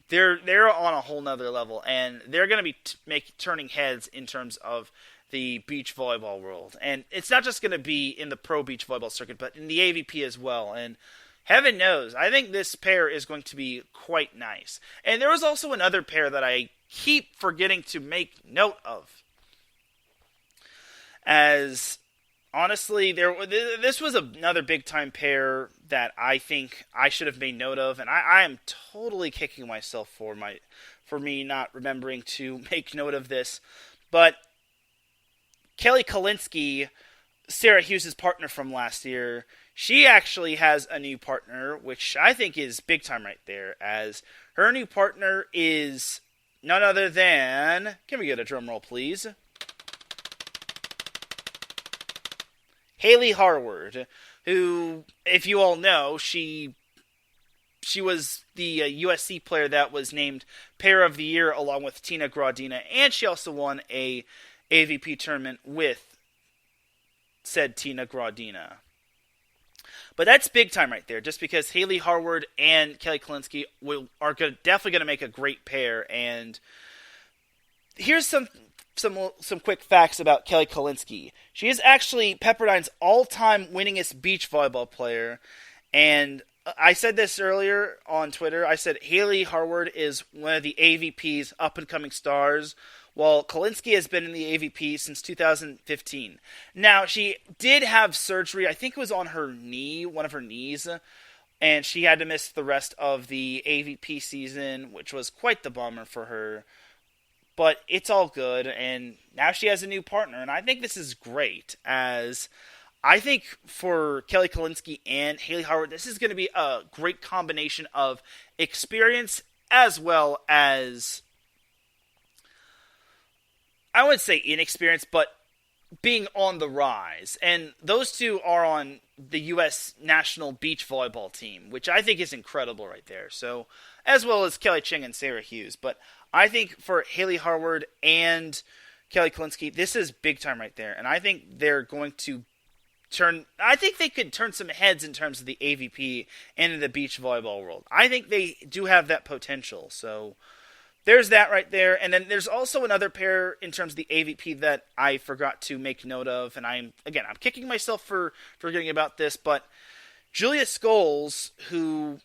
they're on a whole nother level, and they're going to be turning heads in terms of the beach volleyball world. And it's not just going to be in the pro beach volleyball circuit, but in the AVP as well. And heaven knows, I think this pair is going to be quite nice. And there was also another pair that I keep forgetting to make note of. As, honestly, this was another big-time pair that I think I should have made note of. And I am totally kicking myself for me not remembering to make note of this. But Kelly Kalinsky, Sara Hughes' partner from last year, she actually has a new partner, which I think is big time right there, as her new partner is none other than... Can we get a drum roll, please? Haley Harward, who, if you all know, she was the USC player that was named Pair of the Year along with Tina Gradina, and she also won a AVP tournament with said Tina Gradina. But that's big time right there, just because Haley Harward and Kelly Kalinsky are definitely going to make a great pair. And here's some some quick facts about Kelly Kolinske. She is actually Pepperdine's all-time winningest beach volleyball player, and I said this earlier on Twitter. I said Haley Harward is one of the AVP's up-and-coming stars, while Kolinske has been in the AVP since 2015. Now, she did have surgery. I think it was on her knee, one of her knees, and she had to miss the rest of the AVP season, which was quite the bummer for her. But it's all good, and now she has a new partner, and I think this is great, as I think for Kelly Kolinske and Haley Harward, this is going to be a great combination of experience as well as, I wouldn't say inexperience, but being on the rise. And those two are on the U.S. national beach volleyball team, which I think is incredible right there. So, as well as Kelly Cheng and Sara Hughes. But I think for Haley Harward and Kelly Kolinske, this is big time right there. And I think they're going to I think they could turn some heads in terms of the AVP and in the beach volleyball world. I think they do have that potential. So there's that right there. And then there's also another pair in terms of the AVP that I forgot to make note of. And I'm kicking myself for forgetting about this. But Julia Scholes, who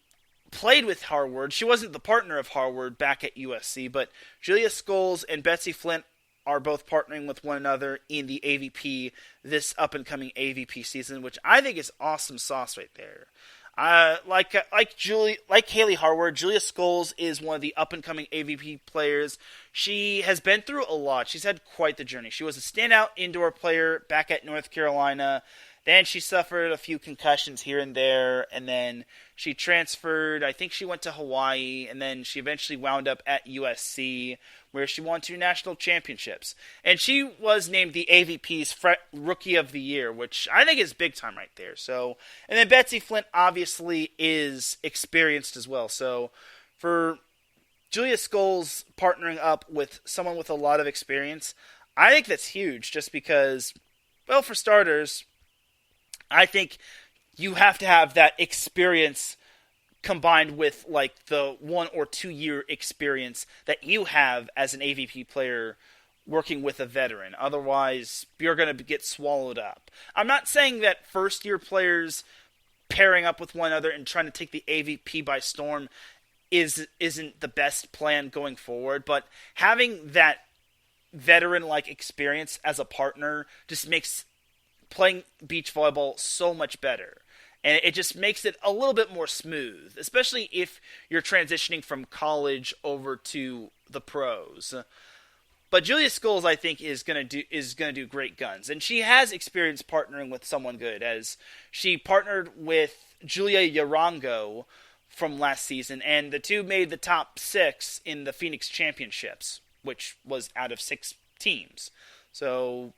played with Harward, she wasn't the partner of Harward back at USC, but Julia Scholes and Betsy Flint are both partnering with one another in the AVP this up-and-coming AVP season, which I think is awesome sauce right there. Like Haley Harward, Julia Scholes is one of the up-and-coming AVP players. She has been through a lot. She's had quite the journey. She was a standout indoor player back at North Carolina. Then she suffered a few concussions here and there, and then she transferred. I think she went to Hawaii, and then she eventually wound up at USC, where she won 2 national championships. And she was named the AVP's Rookie of the Year, which I think is big time right there. So, and then Betsy Flint obviously is experienced as well. So for Julia Scholes partnering up with someone with a lot of experience, I think that's huge just because, well, for starters, I think you have to have that experience combined with like the 1 or 2 year experience that you have as an AVP player working with a veteran. Otherwise, you're going to get swallowed up. I'm not saying that first year players pairing up with one another and trying to take the AVP by storm isn't the best plan going forward, but having that veteran-like experience as a partner just makes playing beach volleyball so much better. And it just makes it a little bit more smooth, especially if you're transitioning from college over to the pros. But Julia Scholes, I think, is gonna do great guns, and she has experience partnering with someone good, as she partnered with Julia Yarango from last season, and the two made the top 6 in the Phoenix Championships, which was out of 6 teams. So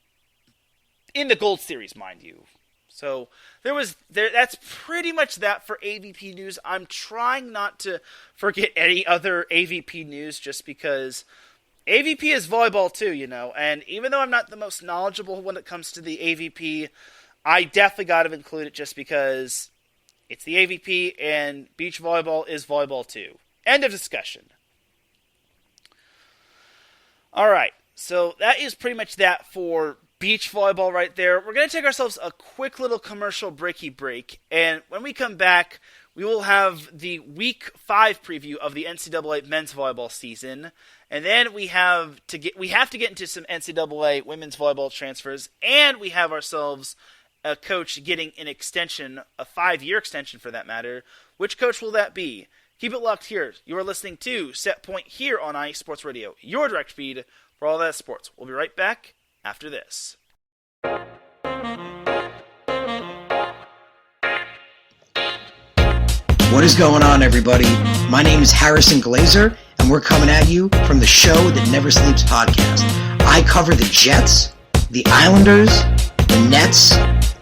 in the Gold Series, mind you. So that's pretty much that for AVP news. I'm trying not to forget any other AVP news just because AVP is volleyball too, you know. And even though I'm not the most knowledgeable when it comes to the AVP, I definitely got to include it just because it's the AVP and beach volleyball is volleyball too. End of discussion. All right, so that is pretty much that for beach volleyball right there. We're going to take ourselves a quick little commercial breaky break, and when we come back, we will have the Week 5 preview of the NCAA men's volleyball season, and then we have to get into some NCAA women's volleyball transfers, and we have ourselves a coach getting an extension, a 5-year extension for that matter. Which coach will that be? Keep it locked here. You are listening to Set Point here on IE Sports Radio, your direct feed for all that sports. We'll be right back after this. What is going on, everybody? My name is Harrison Glazer, and we're coming at you from the Show That Never Sleeps podcast. I cover the Jets, the Islanders, the Nets,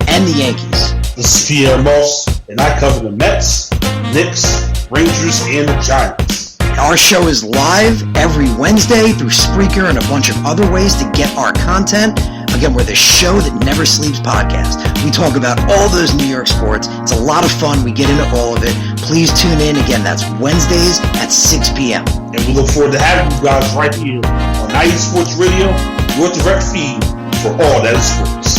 and the Yankees. This is Pierre Moss, and I cover the Mets, Knicks, Rangers, and the Giants. Our show is live every Wednesday through Spreaker and a bunch of other ways to get our content. Again, we're the Show That Never Sleeps podcast. We talk about all those New York sports. It's a lot of fun. We get into all of it. Please tune in. Again, that's Wednesdays at 6 p.m. And we look forward to having you guys right here on IE Sports Radio, your direct feed for all that is sports.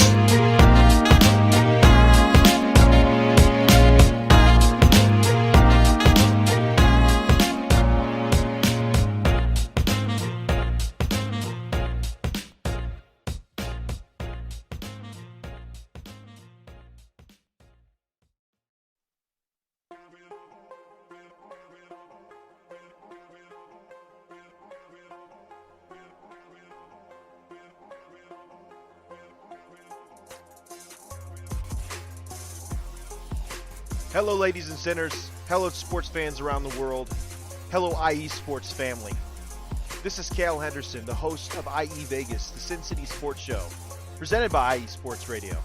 Hello, ladies and sinners. Hello, sports fans around the world. Hello, IE Sports family. This is Cale Henderson, the host of IE Vegas, the Sin City Sports Show, presented by IE Sports Radio.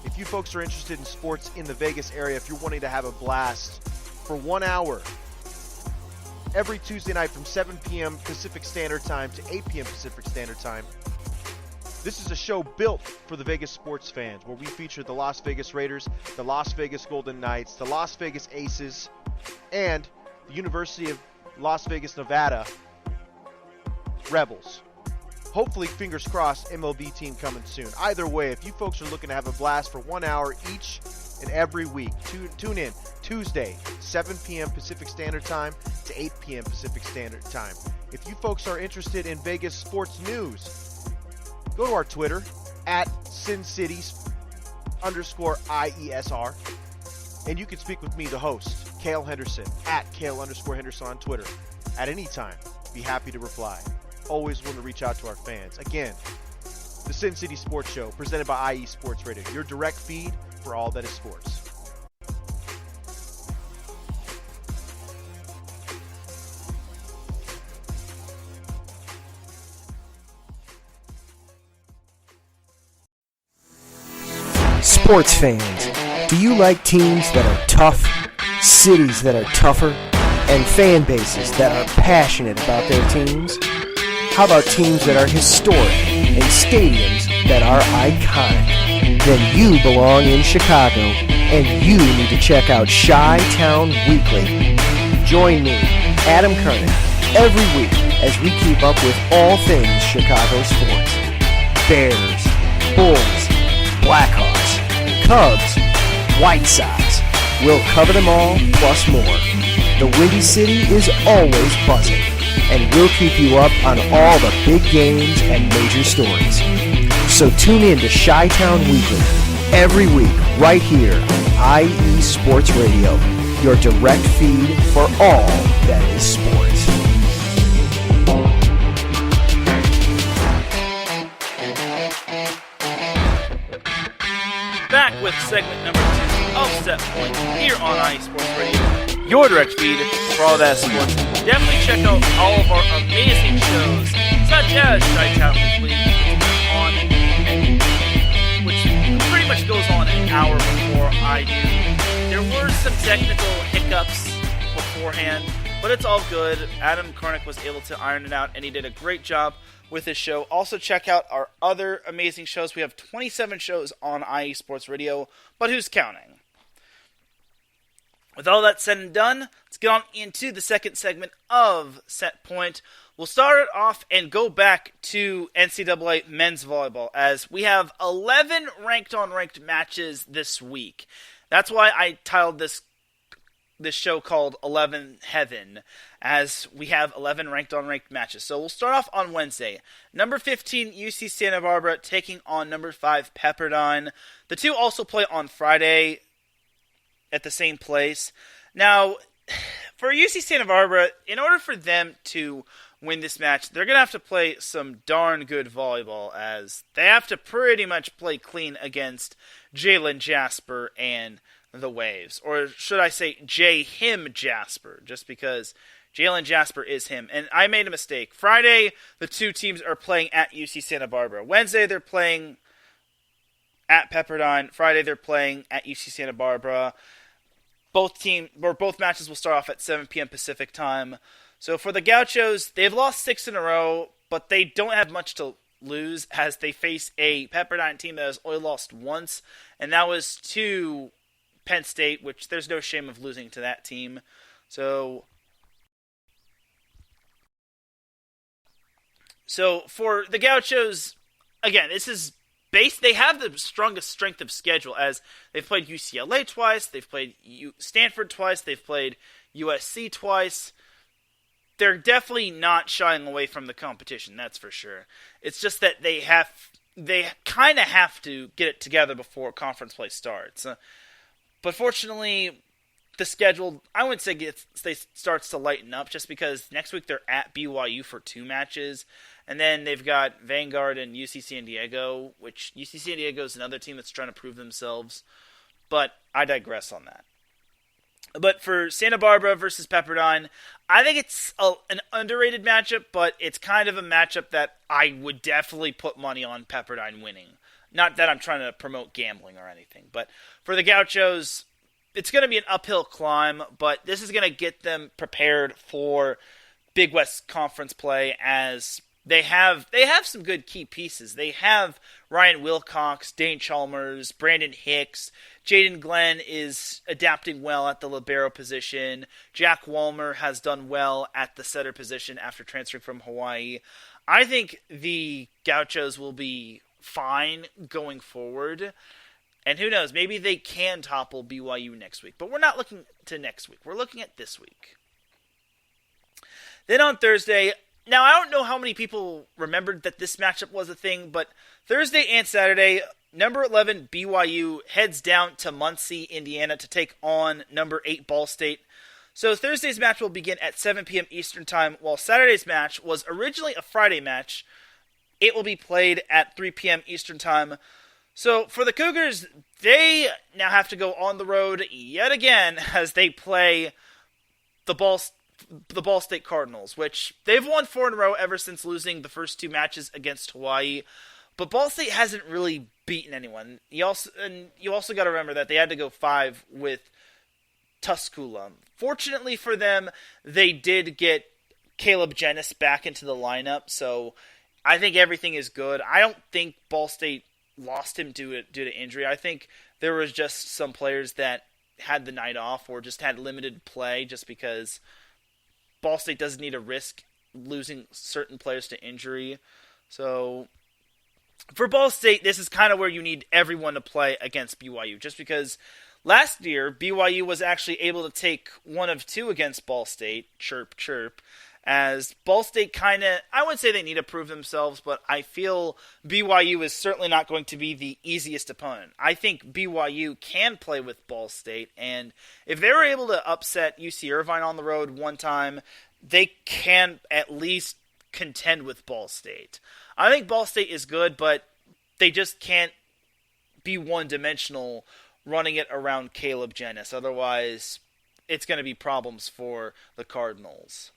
If you folks are interested in sports in the Vegas area, if you're wanting to have a blast for 1 hour, every Tuesday night from 7 p.m. Pacific Standard Time to 8 p.m. Pacific Standard Time, this is a show built for the Vegas sports fans, where we feature the Las Vegas Raiders, the Las Vegas Golden Knights, the Las Vegas Aces, and the University of Las Vegas, Nevada Rebels. Hopefully, fingers crossed, MLB team coming soon. Either way, if you folks are looking to have a blast for 1 hour each and every week, tune in Tuesday, 7 p.m. Pacific Standard Time to 8 p.m. Pacific Standard Time. If you folks are interested in Vegas sports news, go to our Twitter, at SinCities_IESR, and you can speak with me, the host, Cale Henderson, at Cale_Henderson on Twitter, at any time. Be happy to reply. Always want to reach out to our fans. Again, the Sin City Sports Show, presented by IE Sports Radio, your direct feed for all that is sports. Sports fans, do you like teams that are tough, cities that are tougher, and fan bases that are passionate about their teams? How about teams that are historic and stadiums that are iconic? Then you belong in Chicago, and you need to check out Chi-Town Weekly. Join me, Adam Kernan, every week as we keep up with all things Chicago sports. Bears, Bulls, Blackhawks, Cubs, White Sox. We'll cover them all, plus more. The Windy City is always buzzing, and we'll keep you up on all the big games and major stories. So tune in to Chi-Town Weekly every week right here on IE Sports Radio, your direct feed for all that is sports. Back with segment number 2 of Set Point here on IE Sports Radio, your direct feed for all that sports. Definitely check out all of our amazing shows, such as Chi-Town Weekly, which pretty much goes on an hour before I do. There were some technical hiccups beforehand, but it's all good. Adam Kornick was able to iron it out, and he did a great job with his show. Also, check out our other amazing shows. We have 27 shows on IE Sports Radio, but who's counting? With all that said and done, let's get on into the second segment of Set Point. We'll start it off and go back to NCAA men's volleyball, as we have 11 ranked-on-ranked matches this week. That's why I titled this show called 11 Heaven, as we have 11 ranked-on-ranked matches. So we'll start off on Wednesday. Number 15, UC Santa Barbara, taking on number 5, Pepperdine. The two also play on Friday at the same place. Now, for UC Santa Barbara, in order for them to win this match, they're going to have to play some darn good volleyball, as they have to pretty much play clean against Jalen Jasper and the Waves. Or should I say Him Jasper, just because Jalen Jasper is him. And I made a mistake. Friday, the two teams are playing at UC Santa Barbara. Wednesday, they're playing at Pepperdine. Friday, they're playing at UC Santa Barbara. Both matches will start off at 7 p.m. Pacific time. So for the Gauchos, they've lost 6 in a row, but they don't have much to lose, as they face a Pepperdine team that has only lost once, and that was to Penn State, which there's no shame of losing to that team. So for the Gauchos, again, this is based. They have the strongest strength of schedule, as they've played UCLA twice, they've played Stanford twice, they've played USC twice. They're definitely not shying away from the competition, that's for sure. It's just that they kind of have to get it together before conference play starts. But fortunately, the schedule, I wouldn't say starts to lighten up, just because next week they're at BYU for 2 matches, and then they've got Vanguard and UC San Diego, which UC San Diego is another team that's trying to prove themselves, but I digress on that. But for Santa Barbara versus Pepperdine, I think it's an underrated matchup, but it's kind of a matchup that I would definitely put money on Pepperdine winning. Not that I'm trying to promote gambling or anything, but for the Gauchos, it's going to be an uphill climb, but this is going to get them prepared for Big West Conference play, as they have some good key pieces. They have Ryan Wilcox, Dane Chalmers, Brandon Hicks. Jaden Glenn is adapting well at the libero position. Jack Walmer has done well at the setter position after transferring from Hawaii. I think the Gauchos will be fine going forward. And who knows, maybe they can topple BYU next week. But we're not looking to next week. We're looking at this week. Then on Thursday, now I don't know how many people remembered that this matchup was a thing, but Thursday and Saturday, number 11 BYU heads down to Muncie, Indiana to take on number 8 Ball State. So Thursday's match will begin at 7 p.m. Eastern Time, while Saturday's match was originally a Friday match. It will be played at 3 p.m. Eastern Time. So for the Cougars, they now have to go on the road yet again as they play the Ball State Cardinals, which they've won 4 in a row ever since losing the first 2 matches against Hawaii. But Ball State hasn't really beaten anyone. You also got to remember that they had to go 5 with Tusculum. Fortunately for them, they did get Caleb Jennis back into the lineup, so I think everything is good. I don't think Ball State lost him due to injury. I think there was just some players that had the night off or just had limited play, just because Ball State doesn't need to risk losing certain players to injury. So for Ball State, this is kind of where you need everyone to play against BYU, just because last year BYU was actually able to take 1 of 2 against Ball State, chirp, chirp, as Ball State I wouldn't say they need to prove themselves, but I feel BYU is certainly not going to be the easiest opponent. I think BYU can play with Ball State, and if they were able to upset UC Irvine on the road one time, they can at least contend with Ball State. I think Ball State is good, but they just can't be one-dimensional running it around Caleb Jennis. Otherwise, it's going to be problems for the Cardinals.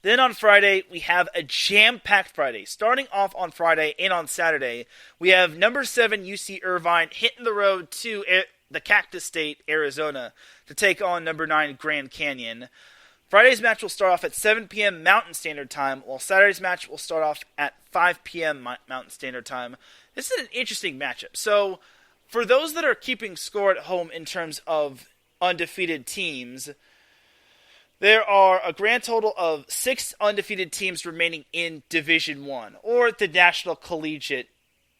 Then on Friday, we have a jam-packed Friday. Starting off on Friday and on Saturday, we have number 7 UC Irvine hitting the road to the Cactus State, Arizona, to take on number 9 Grand Canyon. Friday's match will start off at 7 p.m. Mountain Standard Time, while Saturday's match will start off at 5 p.m. Mountain Standard Time. This is an interesting matchup. So, for those that are keeping score at home in terms of undefeated teams, there are a grand total of 6 undefeated teams remaining in Division I, or the National Collegiate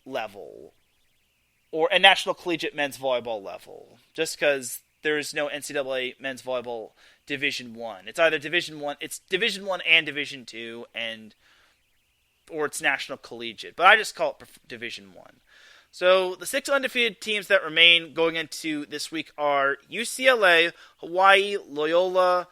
level, or a National Collegiate Men's Volleyball level, just because there is no NCAA Men's Volleyball Division I. It's either Division I, it's Division I and Division II, or it's National Collegiate, but I just call it Division I. So the 6 undefeated teams that remain going into this week are UCLA, Hawaii, Loyola,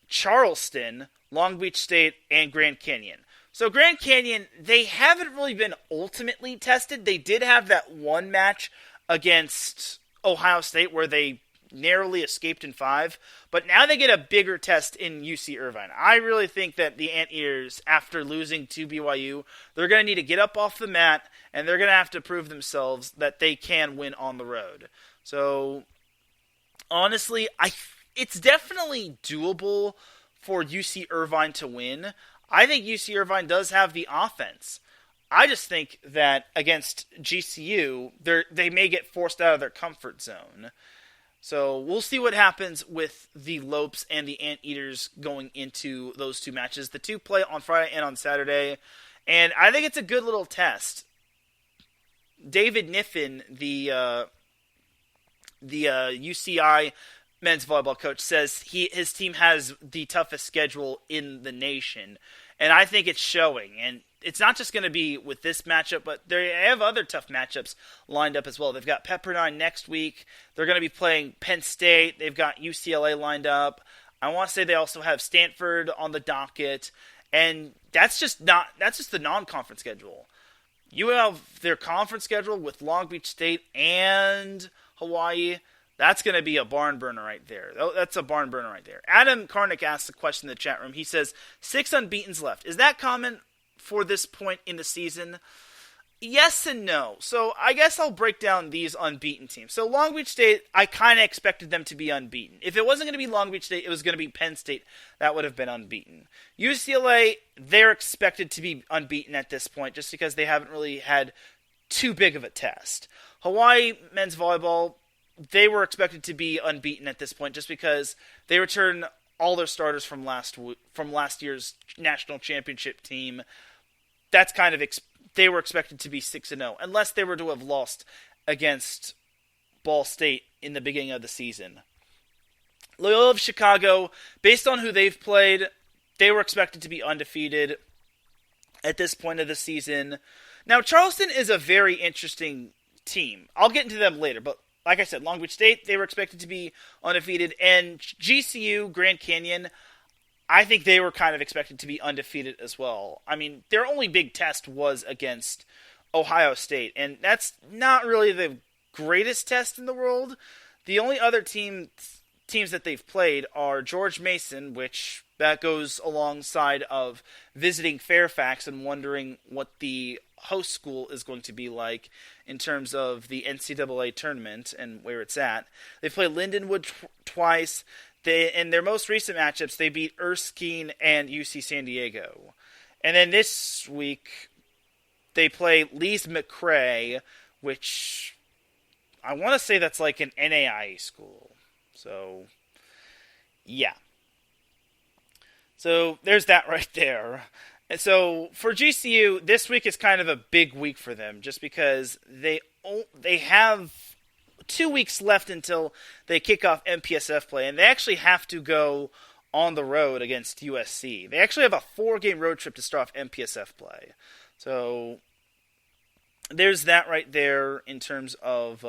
Charleston, Long Beach State, and Grand Canyon. So Grand Canyon, they haven't really been ultimately tested. They did have that one match against Ohio State where they narrowly escaped in 5, but now they get a bigger test in UC Irvine. I really think that the Anteaters, after losing to BYU, they're going to need to get up off the mat, and they're going to have to prove themselves that they can win on the road. So, honestly, it's definitely doable for UC Irvine to win. I think UC Irvine does have the offense. I just think that against GCU, they may get forced out of their comfort zone. So we'll see what happens with the Lopes and the Anteaters going into those 2 matches. The 2 play on Friday and on Saturday. And I think it's a good little test. David Niffen, the UCI men's volleyball coach, says his team has the toughest schedule in the nation. And I think it's showing. And it's not just going to be with this matchup, but they have other tough matchups lined up as well. They've got Pepperdine next week. They're going to be playing Penn State. They've got UCLA lined up. I want to say they also have Stanford on the docket. And that's just the non-conference schedule. You have their conference schedule with Long Beach State and Hawaii. That's going to be a barn burner right there. That's a barn burner right there. Adam Karnick asked a question in the chat room. He says, 6 unbeatens left. Is that common for this point in the season? Yes and no. So I guess I'll break down these unbeaten teams. So Long Beach State, I kind of expected them to be unbeaten. If it wasn't going to be Long Beach State, it was going to be Penn State. That would have been unbeaten. UCLA, they're expected to be unbeaten at this point just because they haven't really had too big of a test. Hawaii men's volleyball, they were expected to be unbeaten at this point just because they return all their starters from last year's national championship team. That's kind of they were expected to be 6-0 unless they were to have lost against Ball State in the beginning of the season. Loyola of Chicago, based on who they've played, they were expected to be undefeated at this point of the season. Now, Charleston is a very interesting team. I'll get into them later, but like I said, Long Beach State, they were expected to be undefeated. And GCU, Grand Canyon, I think they were kind of expected to be undefeated as well. I mean, their only big test was against Ohio State, and that's not really the greatest test in the world. The only other teams that they've played are George Mason, which that goes alongside of visiting Fairfax and wondering what the host school is going to be like in terms of the NCAA tournament and where it's at. They played Lindenwood twice. In their most recent matchups, they beat Erskine and UC San Diego. And then this week, they play Lee's McRae, which I want to say that's like an NAIA school. So, yeah. So, there's that right there. And so, for GCU, this week is kind of a big week for them, just because they have 2 weeks left until they kick off MPSF play, and they actually have to go on the road against USC. They actually have a 4-game road trip to start off MPSF play. So, there's that right there in terms of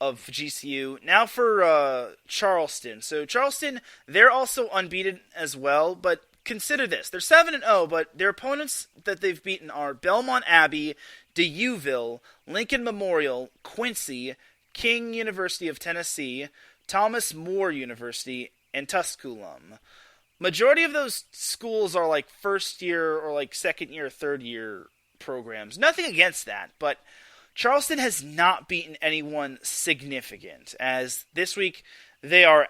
GCU. Now for Charleston. So Charleston, they're also unbeaten as well, but consider this. They're 7-0, but their opponents that they've beaten are Belmont Abbey, DeUville, Lincoln Memorial, Quincy, King University of Tennessee, Thomas More University, and Tusculum. Majority of those schools are like first year or like second year, third year programs. Nothing against that, but Charleston has not beaten anyone significant, as this week they are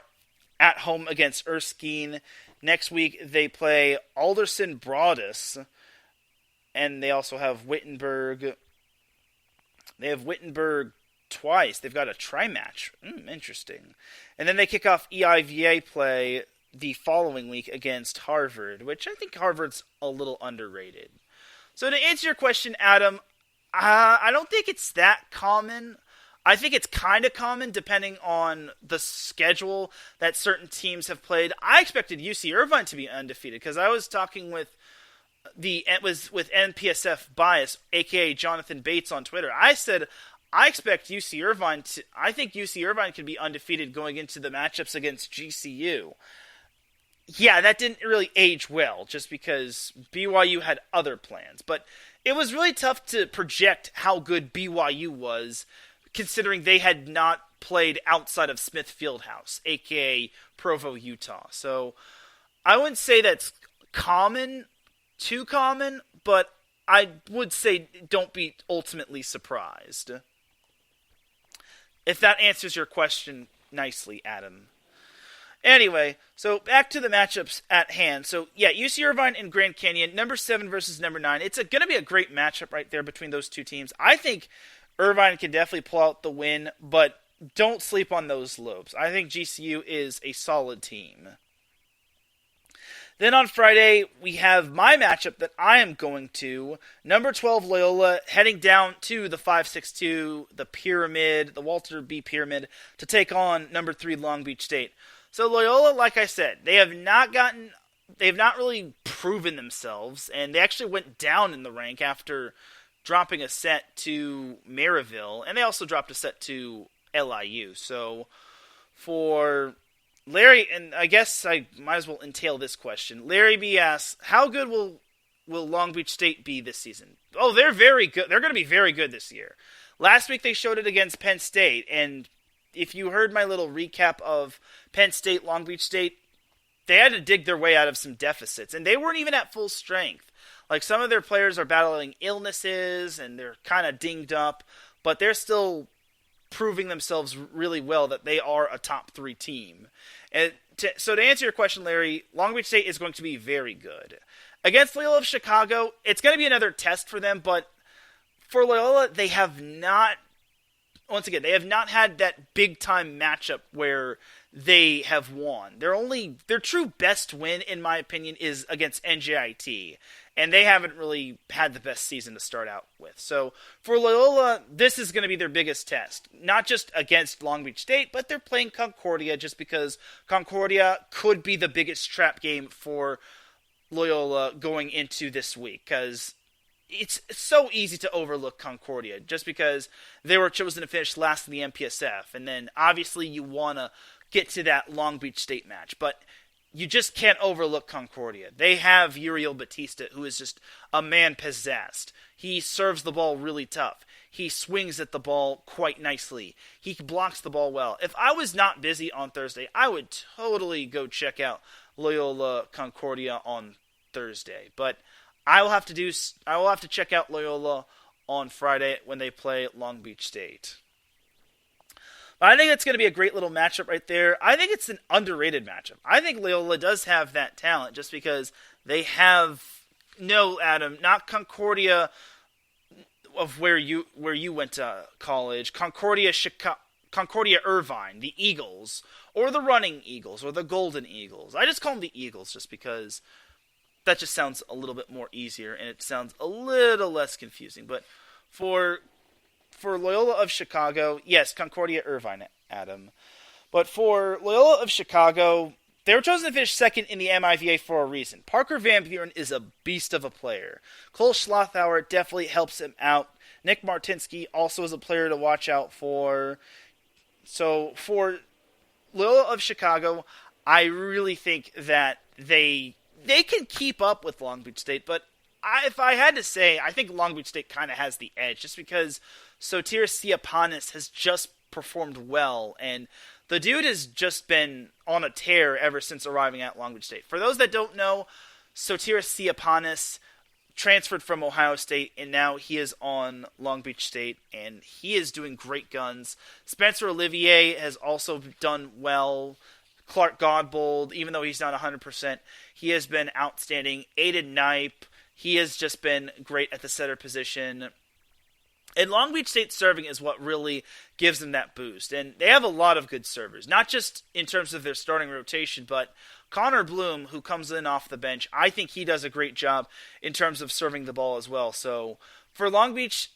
at home against Erskine. Next week they play Alderson Broadus, and they also have Wittenberg. They have Wittenberg twice. They've got a tri-match. Interesting. And then they kick off EIVA play the following week against Harvard, which I think Harvard's a little underrated. So to answer your question, Adam, I don't think it's that common. I think it's kind of common depending on the schedule that certain teams have played. I expected UC Irvine to be undefeated because I was talking with NPSF Bias, aka Jonathan Bates on Twitter. I said I expect UC Irvine to. I think UC Irvine could be undefeated going into the matchups against GCU. Yeah, that didn't really age well, just because BYU had other plans. But it was really tough to project how good BYU was, considering they had not played outside of Smith Fieldhouse, a.k.a. Provo, Utah. So I wouldn't say that's too common, but I would say don't be ultimately surprised. If that answers your question nicely, Adam. Anyway, so back to the matchups at hand. So, yeah, UC Irvine and Grand Canyon, number 7 versus number 9. It's going to be a great matchup right there between those two teams. I think Irvine can definitely pull out the win, but don't sleep on those Lobes. I think GCU is a solid team. Then on Friday, we have my matchup that I am going to. Number 12, Loyola, heading down to the 562, the Pyramid, the Walter B. Pyramid, to take on number 3, Long Beach State. So Loyola, like I said, they have not really proven themselves, and they actually went down in the rank after dropping a set to Maryville, and they also dropped a set to LIU. So for Larry, and I guess I might as well entail this question. Larry B asks, how good will Long Beach State be this season? Oh, they're very good. They're going to be very good this year. Last week they showed it against Penn State, and if you heard my little recap of Penn State, Long Beach State, they had to dig their way out of some deficits, and they weren't even at full strength. Like, some of their players are battling illnesses, and they're kind of dinged up, but they're still proving themselves really well that they are a top 3 team. And so to answer your question, Larry, Long Beach State is going to be very good. Against Loyola of Chicago, it's going to be another test for them, but for Loyola, they have not had that big-time matchup where they have won. Their true best win, in my opinion, is against NJIT, and they haven't really had the best season to start out with. So for Loyola, this is going to be their biggest test, not just against Long Beach State, but they're playing Concordia just because Concordia could be the biggest trap game for Loyola going into this week, because it's so easy to overlook Concordia just because they were chosen to finish last in the MPSF, and then obviously you want to get to that Long Beach State match, but you just can't overlook Concordia. They have Uriel Batista, who is just a man possessed. He serves the ball really tough. He swings at the ball quite nicely. He blocks the ball well. If I was not busy on Thursday, I would totally go check out Loyola Concordia on Thursday, but I will have to check out Loyola on Friday when they play Long Beach State. But I think it's going to be a great little matchup right there. I think it's an underrated matchup. I think Loyola does have that talent just because they have not Concordia of where you went to college. Concordia Irvine, the Eagles, or the Running Eagles, or the Golden Eagles. I just call them the Eagles just because that just sounds a little bit more easier, and it sounds a little less confusing. But for Loyola of Chicago, yes, Concordia Irvine, Adam. But for Loyola of Chicago, they were chosen to finish second in the MIVA for a reason. Parker Van Buren is a beast of a player. Cole Schlothauer definitely helps him out. Nick Martinsky also is a player to watch out for. So for Loyola of Chicago, I really think that they can keep up with Long Beach State, but if I had to say, I think Long Beach State kind of has the edge, just because Sotiris Siapanis has just performed well, and the dude has just been on a tear ever since arriving at Long Beach State. For those that don't know, Sotiris Siapanis transferred from Ohio State, and now he is on Long Beach State, and he is doing great guns. Spencer Olivier has also done well. Clark Godbold, even though he's not 100%, he has been outstanding. Aiden Knipe, he has just been great at the setter position. And Long Beach State serving is what really gives them that boost. And they have a lot of good servers, not just in terms of their starting rotation, but Connor Bloom, who comes in off the bench, I think he does a great job in terms of serving the ball as well. So for Long Beach,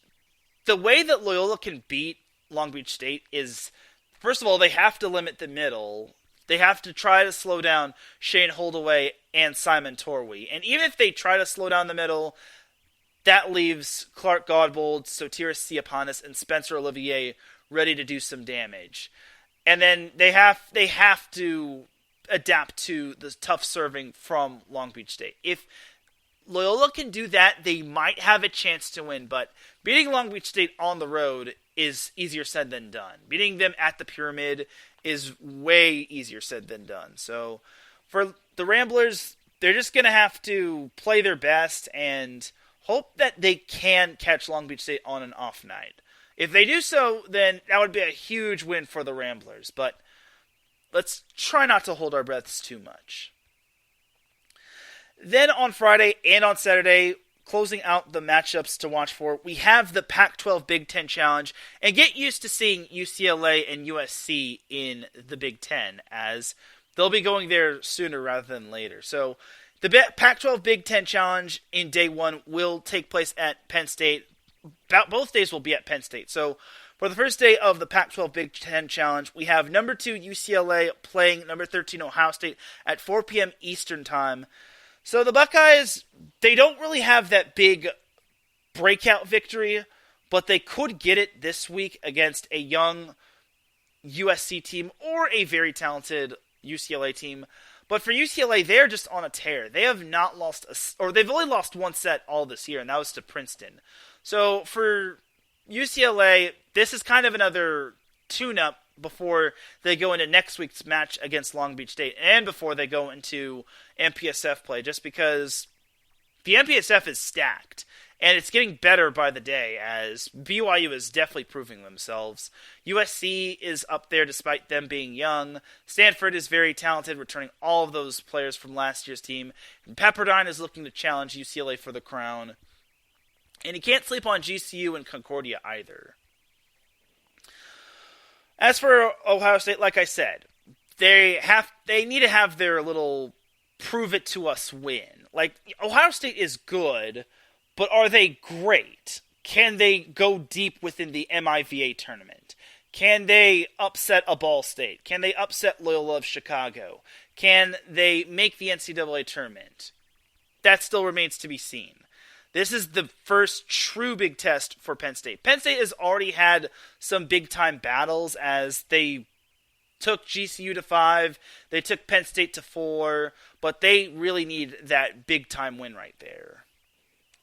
the way that Loyola can beat Long Beach State is, first of all, they have to limit the middle. They have to try to slow down Shane Holdaway and Simon Torwey. And even if they try to slow down the middle, that leaves Clark Godbold, Sotiris Siapanis, and Spencer Olivier ready to do some damage. And then they have to adapt to the tough serving from Long Beach State. If Loyola can do that, they might have a chance to win, but beating Long Beach State on the road is easier said than done. Beating them at the Pyramid is way easier said than done. So for the Ramblers, they're just going to have to play their best and hope that they can catch Long Beach State on an off night. If they do so, then that would be a huge win for the Ramblers, but let's try not to hold our breaths too much. Then on Friday and on Saturday, closing out the matchups to watch for, we have the Pac-12 Big Ten Challenge, and get used to seeing UCLA and USC in the Big Ten, as they'll be going there sooner rather than later. So The Pac-12 Big Ten Challenge in day one will take place at Penn State. Both days will be at Penn State. So for the first day of the Pac-12 Big Ten Challenge, we have number 2 UCLA playing number 13 Ohio State at 4 p.m. Eastern Time. So the Buckeyes, they don't really have that big breakout victory, but they could get it this week against a young USC team or a very talented UCLA team. But for UCLA, they're just on a tear. They have not lost, they've only lost one set all this year, and that was to Princeton. So for UCLA, this is kind of another tune-up before they go into next week's match against Long Beach State and before they go into MPSF play, just because the MPSF is stacked. And it's getting better by the day as BYU is definitely proving themselves. USC is up there despite them being young. Stanford is very talented, returning all of those players from last year's team. And Pepperdine is looking to challenge UCLA for the crown. And you can't sleep on GCU and Concordia either. As for Ohio State, like I said, they need to have their little prove-it-to-us win. Like, Ohio State is good, but are they great? Can they go deep within the MIVA tournament? Can they upset a Ball State? Can they upset Loyola of Chicago? Can they make the NCAA tournament? That still remains to be seen. This is the first true big test for Penn State. Penn State has already had some big-time battles as they took GCU to 5, they took Penn State to 4, but they really need that big-time win right there.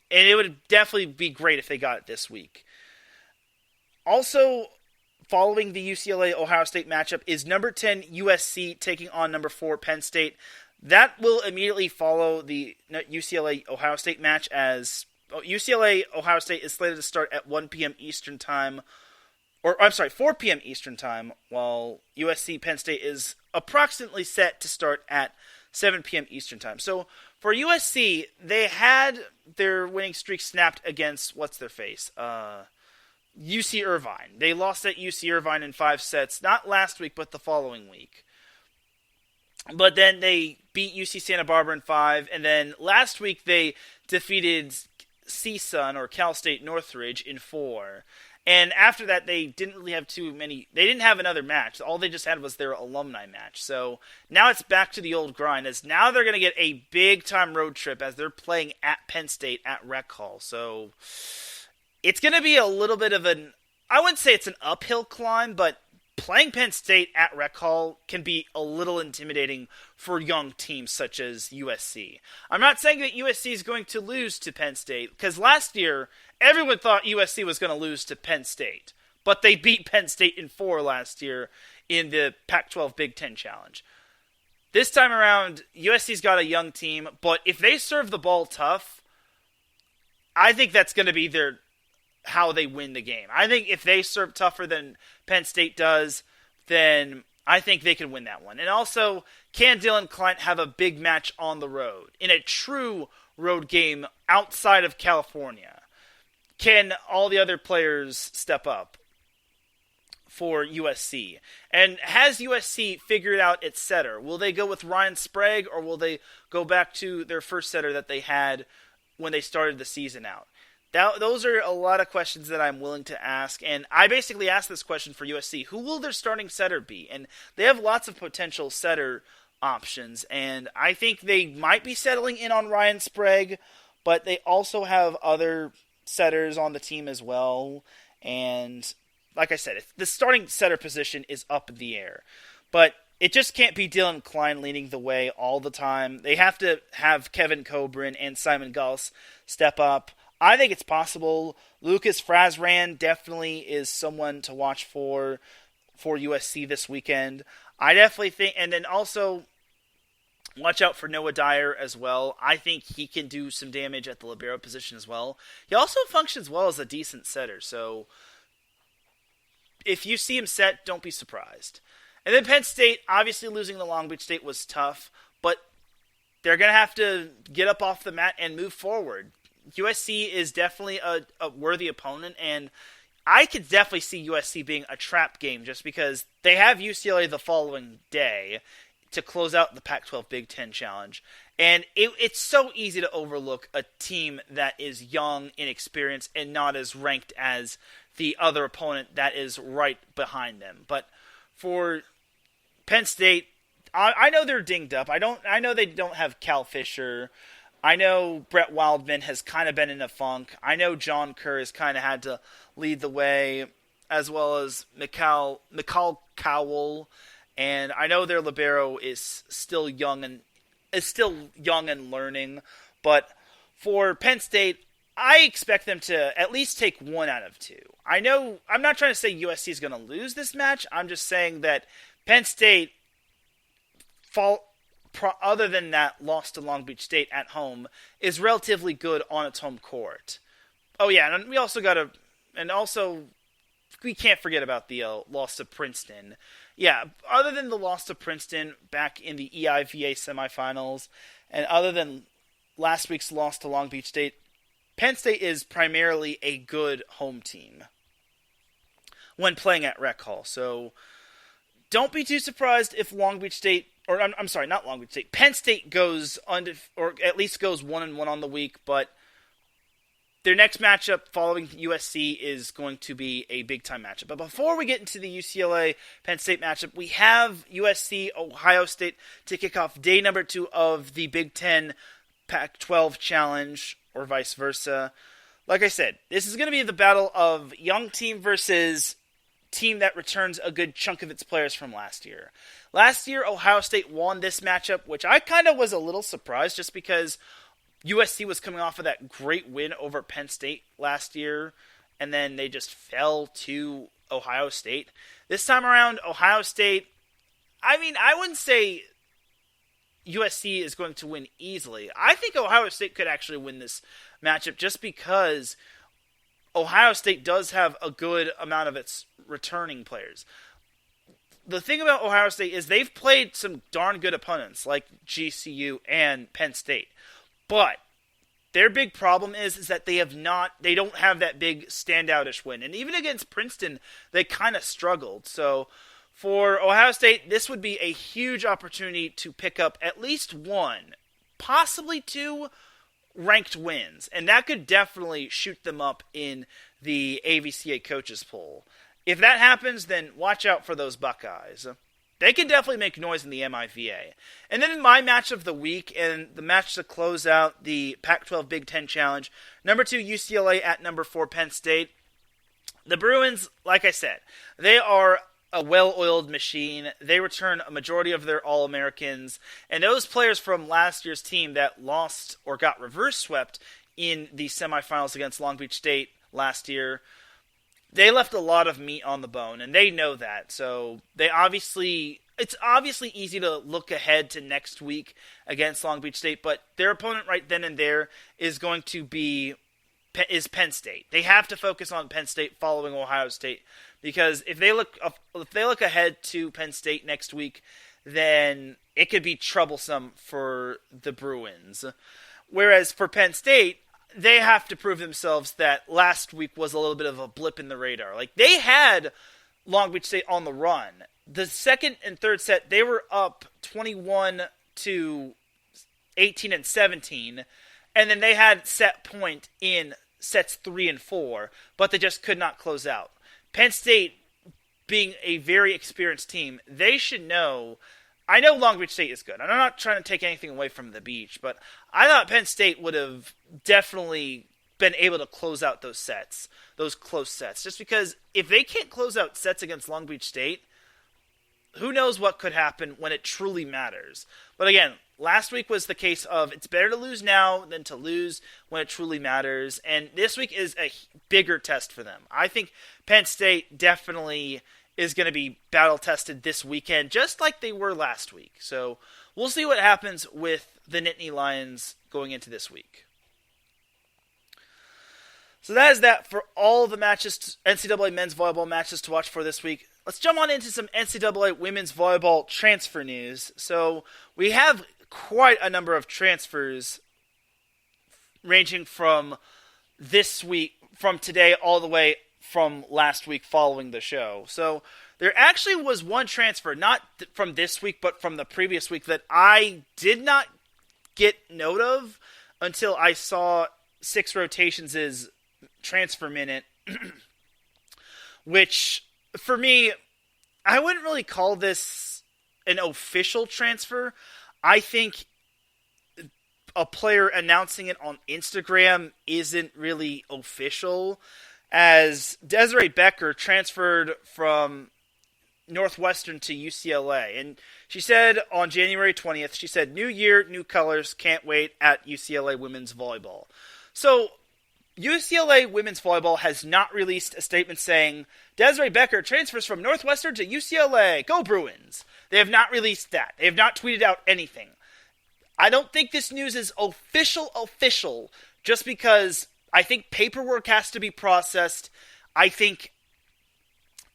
And it would definitely be great if they got it this week. Also, following the UCLA-Ohio State matchup is number 10 USC taking on number 4 Penn State. That will immediately follow the UCLA-Ohio State match as UCLA-Ohio State is slated to start at 1 p.m. Eastern Time. 4 p.m. Eastern Time, while USC-Penn State is approximately set to start at 7 p.m. Eastern Time. So for USC, they had their winning streak snapped against, UC Irvine. They lost at UC Irvine in 5 sets, not last week, but the following week. But then they beat UC Santa Barbara in 5, and then last week they defeated CSUN, or Cal State Northridge, in 4. And after that, they didn't really have they didn't have another match. All they just had was their alumni match. So now it's back to the old grind, as now they're going to get a big-time road trip as they're playing at Penn State at Rec Hall. So it's going to be a little bit of I wouldn't say it's an uphill climb, but playing Penn State at Rec Hall can be a little intimidating for young teams such as USC. I'm not saying that USC is going to lose to Penn State, because last year, everyone thought USC was going to lose to Penn State, but they beat Penn State in 4 last year in the Pac-12 Big Ten Challenge. This time around, USC's got a young team, but if they serve the ball tough, I think that's going to be how they win the game. I think if they serve tougher than Penn State does, then I think they can win that one. And also, can Dylan Klein have a big match on the road in a true road game outside of California? Can all the other players step up for USC? And has USC figured out its setter? Will they go with Ryan Sprague, or will they go back to their first setter that they had when they started the season out? Those are a lot of questions that I'm willing to ask, and I basically asked this question for USC. Who will their starting setter be? And they have lots of potential setter options, and I think they might be settling in on Ryan Sprague, but they also have other setters on the team as well. And like I said, the starting setter position is up in the air. But it just can't be Dylan Klein leading the way all the time. They have to have Kevin Coburn and Simon Gauss step up. I think it's possible. Lucas Frazran definitely is someone to watch for USC this weekend. I definitely think, and then also watch out for Noah Dyer as well. I think he can do some damage at the libero position as well. He also functions well as a decent setter, so if you see him set, don't be surprised. And then Penn State, obviously losing to Long Beach State was tough, but they're going to have to get up off the mat and move forward. USC is definitely a worthy opponent, and I could definitely see USC being a trap game just because they have UCLA the following day to close out the Pac-12 Big Ten Challenge. And it's so easy to overlook a team that is young, inexperienced, and not as ranked as the other opponent that is right behind them. But for Penn State, I know they're dinged up. I know they don't have Cal Fisher. I know Brett Wildman has kind of been in a funk. I know John Kerr has kind of had to lead the way, as well as McCall Cowell. And I know their libero is still young and learning. But for Penn State, I expect them to at least take 1 out of 2. I know I'm not trying to say USC is going to lose this match. I'm just saying that Penn State, other than that loss to Long Beach State at home, is relatively good on its home court. Oh yeah, and we can't forget about the loss to Princeton. Yeah, other than the loss to Princeton back in the EIVA semifinals, and other than last week's loss to Long Beach State, Penn State is primarily a good home team when playing at Rec Hall. So don't be too surprised if Long Beach State, or I'm sorry, not Long Beach State, Penn State goes or at least goes 1-1 on the week, but their next matchup following USC is going to be a big-time matchup. But before we get into the UCLA-Penn State matchup, we have USC-Ohio State to kick off day number 2 of the Big Ten Pac-12 Challenge, or vice versa. Like I said, this is going to be the battle of young team versus team that returns a good chunk of its players from last year. Last year, Ohio State won this matchup, which I kind of was a little surprised just because USC was coming off of that great win over Penn State last year, and then they just fell to Ohio State. This time around, Ohio State, I wouldn't say USC is going to win easily. I think Ohio State could actually win this matchup just because Ohio State does have a good amount of its returning players. The thing about Ohio State is they've played some darn good opponents like GCU and Penn State. But their big problem is that they don't have that big standoutish win. And even against Princeton, they kind of struggled. So for Ohio State, this would be a huge opportunity to pick up at least 1, possibly 2 ranked wins. And that could definitely shoot them up in the AVCA coaches poll. If that happens, then watch out for those Buckeyes. They can definitely make noise in the MIVA. And then my match of the week, and the match to close out the Pac-12 Big Ten Challenge, number 2 UCLA at number 4 Penn State. The Bruins, like I said, they are a well-oiled machine. They return a majority of their All-Americans. And those players from last year's team that lost or got reverse swept in the semifinals against Long Beach State last year, they left a lot of meat on the bone, and they know that. So it's obviously easy to look ahead to next week against Long Beach State, but their opponent right then and there is going to be Penn State. They have to focus on Penn State following Ohio State, because if they look ahead to Penn State next week, then it could be troublesome for the Bruins. Whereas for Penn State, they have to prove themselves that last week was a little bit of a blip in the radar. Like, they had Long Beach State on the run. The second and third set, they were up 21 to 18 and 17, and then they had set point in sets 3 and 4, but they just could not close out. Penn State, being a very experienced team, they should know. I know Long Beach State is good. I'm not trying to take anything away from the beach, but I thought Penn State would have definitely been able to close out those sets, those close sets. Just because if they can't close out sets against Long Beach State, who knows what could happen when it truly matters. But again, last week was the case of it's better to lose now than to lose when it truly matters. And this week is a bigger test for them. I think Penn State definitely is going to be battle-tested this weekend, just like they were last week. So we'll see what happens with the Nittany Lions going into this week. So that is that for all the matches, NCAA men's volleyball matches to watch for this week. Let's jump on into some NCAA women's volleyball transfer news. So we have quite a number of transfers ranging from this week, from today all the way from last week following the show. So There actually was one transfer, not from this week, but from the previous week, that I did not get note of until I saw Six Rotations' transfer minute, which, for me, I wouldn't really call this an official transfer. I think a player announcing it on Instagram isn't really official, as Desiree Becker transferred from Northwestern to UCLA. And she said on January 20th, she said, "New year, new colors, can't wait at UCLA women's volleyball." So UCLA women's volleyball has not released a statement saying, "Desiree Becker transfers from Northwestern to UCLA, go Bruins." They have not released that. They have not tweeted out anything. I don't think this news is official, just because I think paperwork has to be processed. I think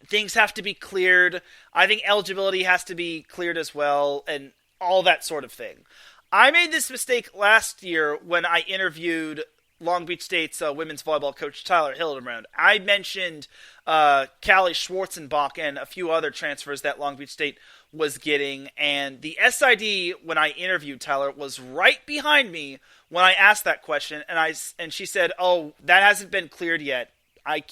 things have to be cleared. I think eligibility has to be cleared as well, and all that sort of thing. I made this mistake last year when I interviewed Long Beach State's women's volleyball coach Tyler Hildebrand. I mentioned Callie Schwarzenbach and a few other transfers that Long Beach State was getting, and the SID, when I interviewed Tyler, was right behind me when I asked that question, and she said, "Oh, that hasn't been cleared yet. I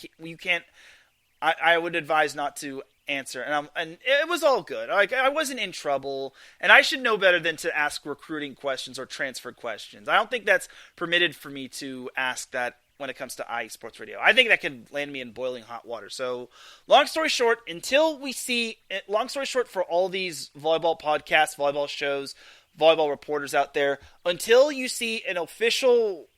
would advise not to answer." And it was all good. I wasn't in trouble, and I should know better than to ask recruiting questions or transfer questions. I don't think that's permitted for me to ask that when it comes to IE Sports Radio. I think that could land me in boiling hot water. So, long story short, for all these volleyball podcasts, volleyball shows, volleyball reporters out there, until you see an official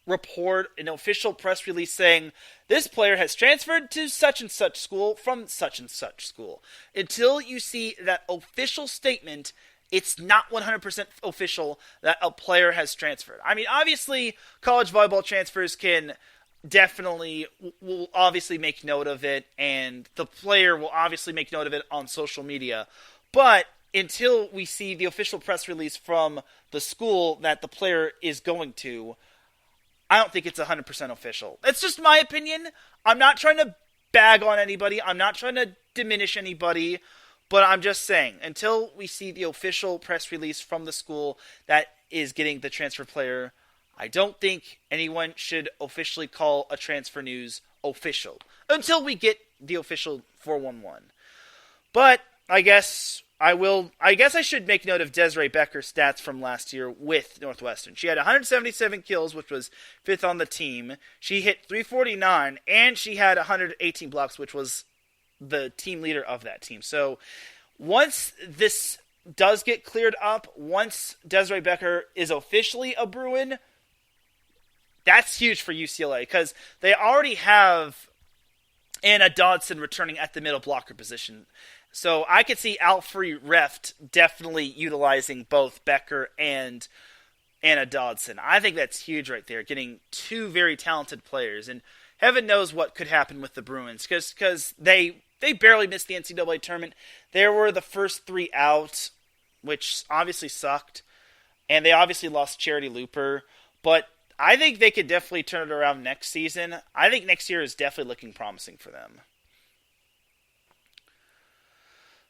report, an official press release saying this player has transferred to such and such school from such and such school, until you see that official statement, it's not 100% official that a player has transferred. I mean, obviously, college volleyball transfers will obviously make note of it, and the player will obviously make note of it on social media. But until we see the official press release from the school that the player is going to, I don't think it's 100% official. It's just my opinion. I'm not trying to bag on anybody. I'm not trying to diminish anybody. But I'm just saying, until we see the official press release from the school that is getting the transfer player, I don't think anyone should officially call a transfer news official until we get the official 411. But I guess I should make note of Desiree Becker's stats from last year with Northwestern. She had 177 kills, which was 5th on the team. She hit .349, and she had 118 blocks, which was the team leader of that team. So once this does get cleared up, once Desiree Becker is officially a Bruin, that's huge for UCLA, because they already have Anna Dodson returning at the middle blocker position. So I could see Alfrey Reft definitely utilizing both Becker and Anna Dodson. I think that's huge right there, getting two very talented players. And heaven knows what could happen with the Bruins, because they barely missed the NCAA tournament. They were the first 3 out, which obviously sucked. And they obviously lost Charity Looper. But I think they could definitely turn it around next season. I think next year is definitely looking promising for them.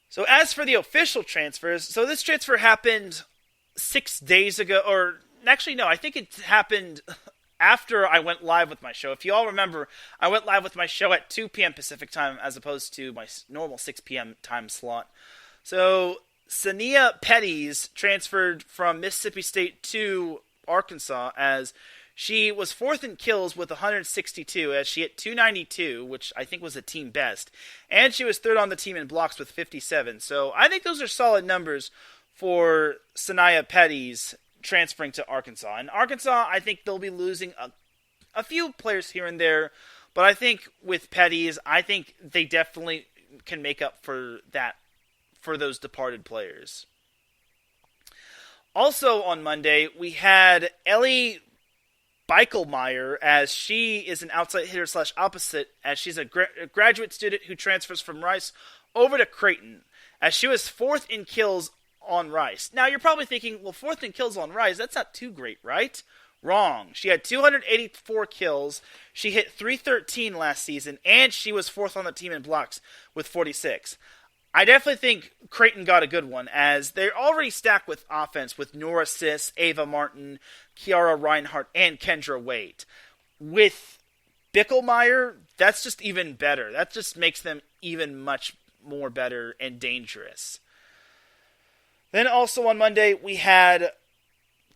So as for the official transfers, so this transfer happened 6 days ago, or actually no, I think it happened after I went live with my show. If you all remember, I went live with my show at 2 p.m. Pacific time as opposed to my normal 6 p.m. time slot. So Sania Petties transferred from Mississippi State to Arkansas, as she was 4th in kills with 162, as she hit .292, which I think was a team best. And she was 3rd on the team in blocks with 57. So I think those are solid numbers for Sania Petties transferring to Arkansas. And Arkansas, I think they'll be losing a few players here and there. But I think with Petties, I think they definitely can make up for that, for those departed players. Also on Monday, we had Ellie Beichelmeyer, as she is an outside hitter / opposite, as she's a graduate student who transfers from Rice over to Creighton, as she was 4th in kills on Rice. Now you're probably thinking, well, 4th in kills on Rice, that's not too great, right? Wrong. She had 284 kills, she hit .313 last season, and she was 4th on the team in blocks with 46. I definitely think Creighton got a good one, as they're already stacked with offense with Nora Sis, Ava Martin, Kiara Reinhart, and Kendra Wade. With Bickelmeyer, that's just even better. That just makes them even much more better and dangerous. Then also on Monday, we had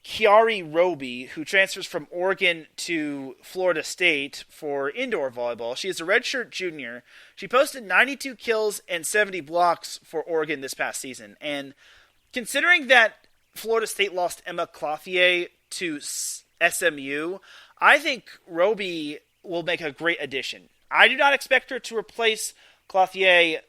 Kiari Roby, who transfers from Oregon to Florida State for indoor volleyball. She is a redshirt junior. She posted 92 kills and 70 blocks for Oregon this past season. And considering that Florida State lost Emma Clothier to SMU, I think Roby will make a great addition. I do not expect her to replace Clothier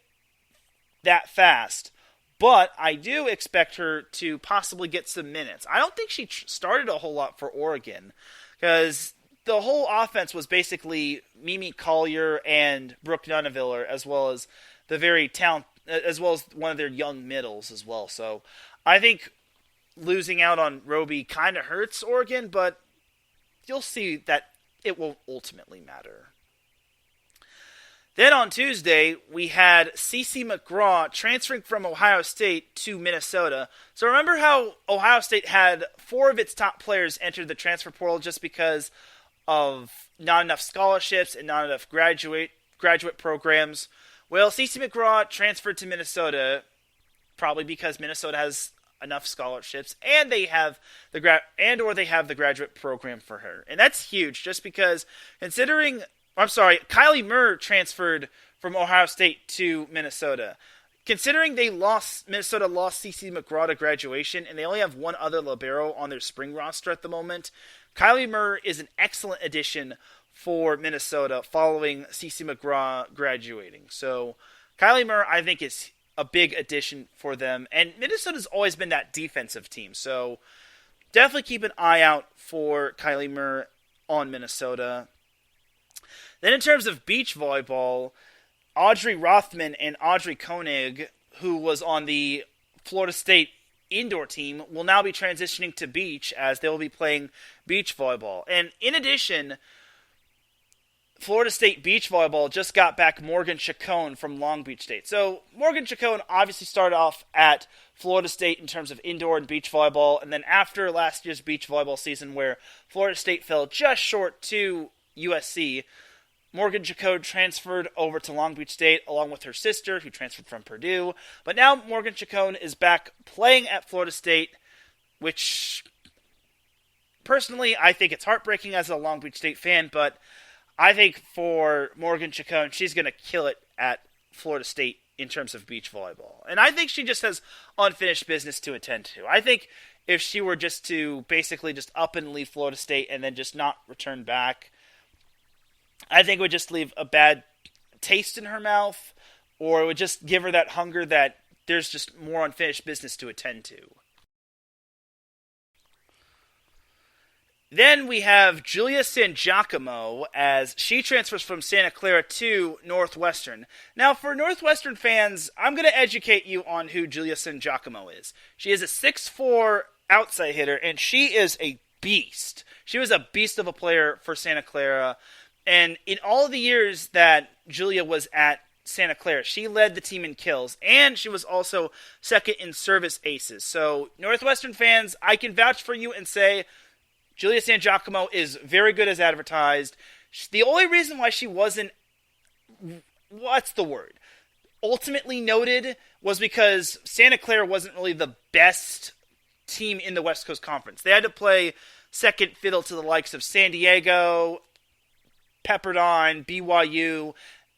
that fast, but I do expect her to possibly get some minutes. I don't think she started a whole lot for Oregon, because the whole offense was basically Mimi Collier and Brooke Nunaviller, as well as as well as one of their young middles as well. So I think losing out on Roby kind of hurts Oregon, but you'll see that it won't ultimately matter. Then on Tuesday, we had Cece McGraw transferring from Ohio State to Minnesota. So remember how Ohio State had 4 of its top players enter the transfer portal just because of not enough scholarships and not enough graduate programs? Well, Cece McGraw transferred to Minnesota, probably because Minnesota has enough scholarships and they have the graduate program for her. And that's huge, just because Kylie Murr transferred from Ohio State to Minnesota. Considering Minnesota lost Cece McGraw to graduation, and they only have one other libero on their spring roster at the moment, Kylie Murr is an excellent addition for Minnesota following Cece McGraw graduating. So Kylie Murr, I think, is a big addition for them. And Minnesota's always been that defensive team. So definitely keep an eye out for Kylie Murr on Minnesota. Then in terms of beach volleyball, Audrey Rothman and Audrey Koenig, who was on the Florida State indoor team, will now be transitioning to beach, as they will be playing beach volleyball. And in addition, Florida State beach volleyball just got back Morgan Chacon from Long Beach State. So Morgan Chacon obviously started off at Florida State in terms of indoor and beach volleyball, and then after last year's beach volleyball season where Florida State fell just short to USC, Morgan Chacon transferred over to Long Beach State along with her sister, who transferred from Purdue. But now Morgan Chacon is back playing at Florida State, which personally I think it's heartbreaking as a Long Beach State fan, but I think for Morgan Chacon, she's going to kill it at Florida State in terms of beach volleyball. And I think she just has unfinished business to attend to. I think if she were just to basically just up and leave Florida State and then just not return back, I think it would just leave a bad taste in her mouth, or it would just give her that hunger that there's just more unfinished business to attend to. Then we have Julia San Giacomo, as she transfers from Santa Clara to Northwestern. Now, for Northwestern fans, I'm going to educate you on who Julia San Giacomo is. She is a 6'4" outside hitter, and she is a beast. She was a beast of a player for Santa Clara. And in all of the years that Julia was at Santa Clara, she led the team in kills, and she was also second in service aces. So, Northwestern fans, I can vouch for you and say Julia San Giacomo is very good as advertised. The only reason why she wasn't, ultimately noted was because Santa Clara wasn't really the best team in the West Coast Conference. They had to play second fiddle to the likes of San Diego, Pepperdine, BYU,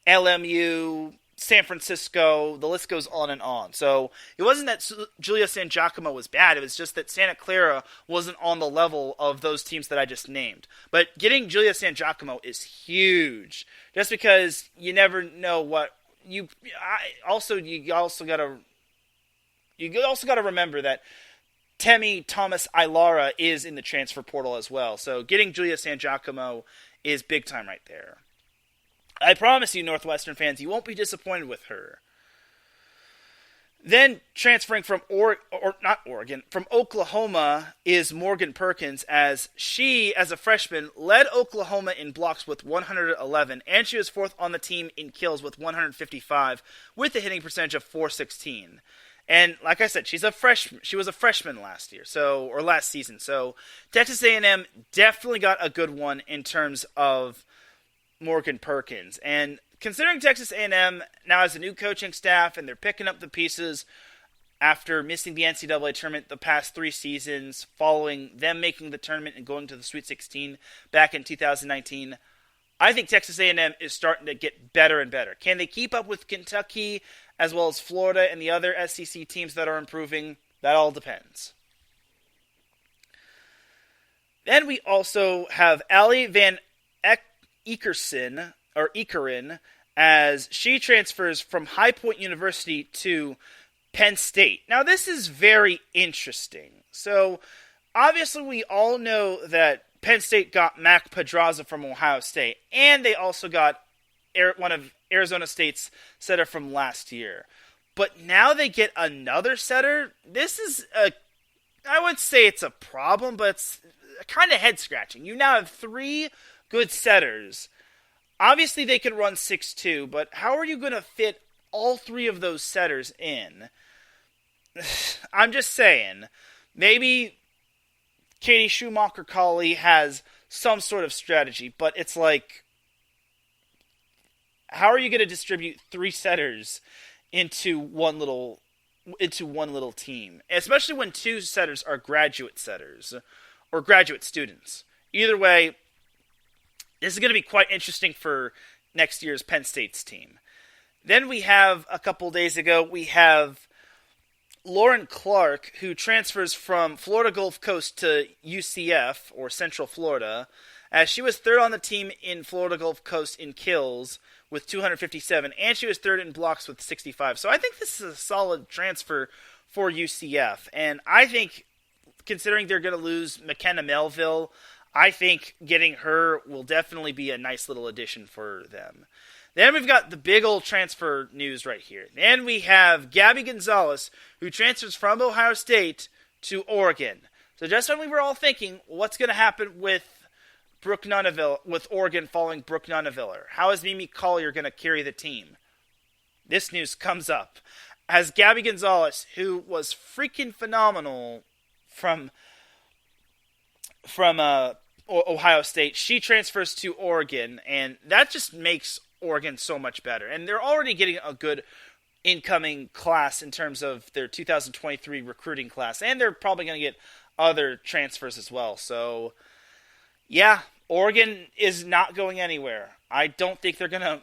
LMU, San Francisco, the list goes on and on. So it wasn't that Julia San Giacomo was bad, it was just that Santa Clara wasn't on the level of those teams that I just named. But getting Julia San Giacomo is huge, just because you never know what you also got to remember that Temi Thomas Ilara is in the transfer portal as well. So getting Julia San Giacomo is big time right there. I promise you, Northwestern fans, you won't be disappointed with her. Then transferring from from Oklahoma is Morgan Perkins, as she, as a freshman, led Oklahoma in blocks with 111, and she was fourth on the team in kills with 155, with a hitting percentage of .416. And like I said, she was a freshman last season. So Texas A&M definitely got a good one in terms of Morgan Perkins. And considering Texas A&M now has a new coaching staff and they're picking up the pieces after missing the NCAA tournament the past 3 seasons, following them making the tournament and going to the Sweet 16 back in 2019, I think Texas A&M is starting to get better and better. Can they keep up with Kentucky as well as Florida and the other SEC teams that are improving? That all depends. Then we also have Allie Van Eekeren, as she transfers from High Point University to Penn State. Now, this is very interesting. So, obviously, we all know that Penn State got Mac Pedraza from Ohio State, and they also got one of Arizona State's setter from last year. But now they get another setter. This is I would say it's a problem, but it's kind of head-scratching. You now have 3 good setters. Obviously, they can run 6-2, but how are you going to fit all 3 of those setters in? I'm just saying, maybe Katie Schumacher-Colley has some sort of strategy, but it's like, how are you going to distribute 3 setters into one little team? Especially when 2 setters are graduate setters or graduate students. Either way, this is going to be quite interesting for next year's Penn State's team. Then we have, a couple days ago, we have Lauren Clark, who transfers from Florida Gulf Coast to UCF, or Central Florida, as she was third on the team in Florida Gulf Coast in kills with 257, and she was third in blocks with 65. So I think this is a solid transfer for UCF. And I think, considering they're going to lose McKenna Melville, I think getting her will definitely be a nice little addition for them. Then we've got the big old transfer news right here. Then we have Gabby Gonzalez, who transfers from Ohio State to Oregon. So just when we were all thinking, what's going to happen with Brooke Nunaville, with Oregon following Brooke Nunaviller? How is Mimi Collier going to carry the team? This news comes up as Gabby Gonzalez, who was freaking phenomenal from Ohio State, she transfers to Oregon, and that just makes Oregon so much better. And they're already getting a good incoming class in terms of their 2023 recruiting class, and they're probably going to get other transfers as well. So, yeah, Oregon is not going anywhere. I don't think they're going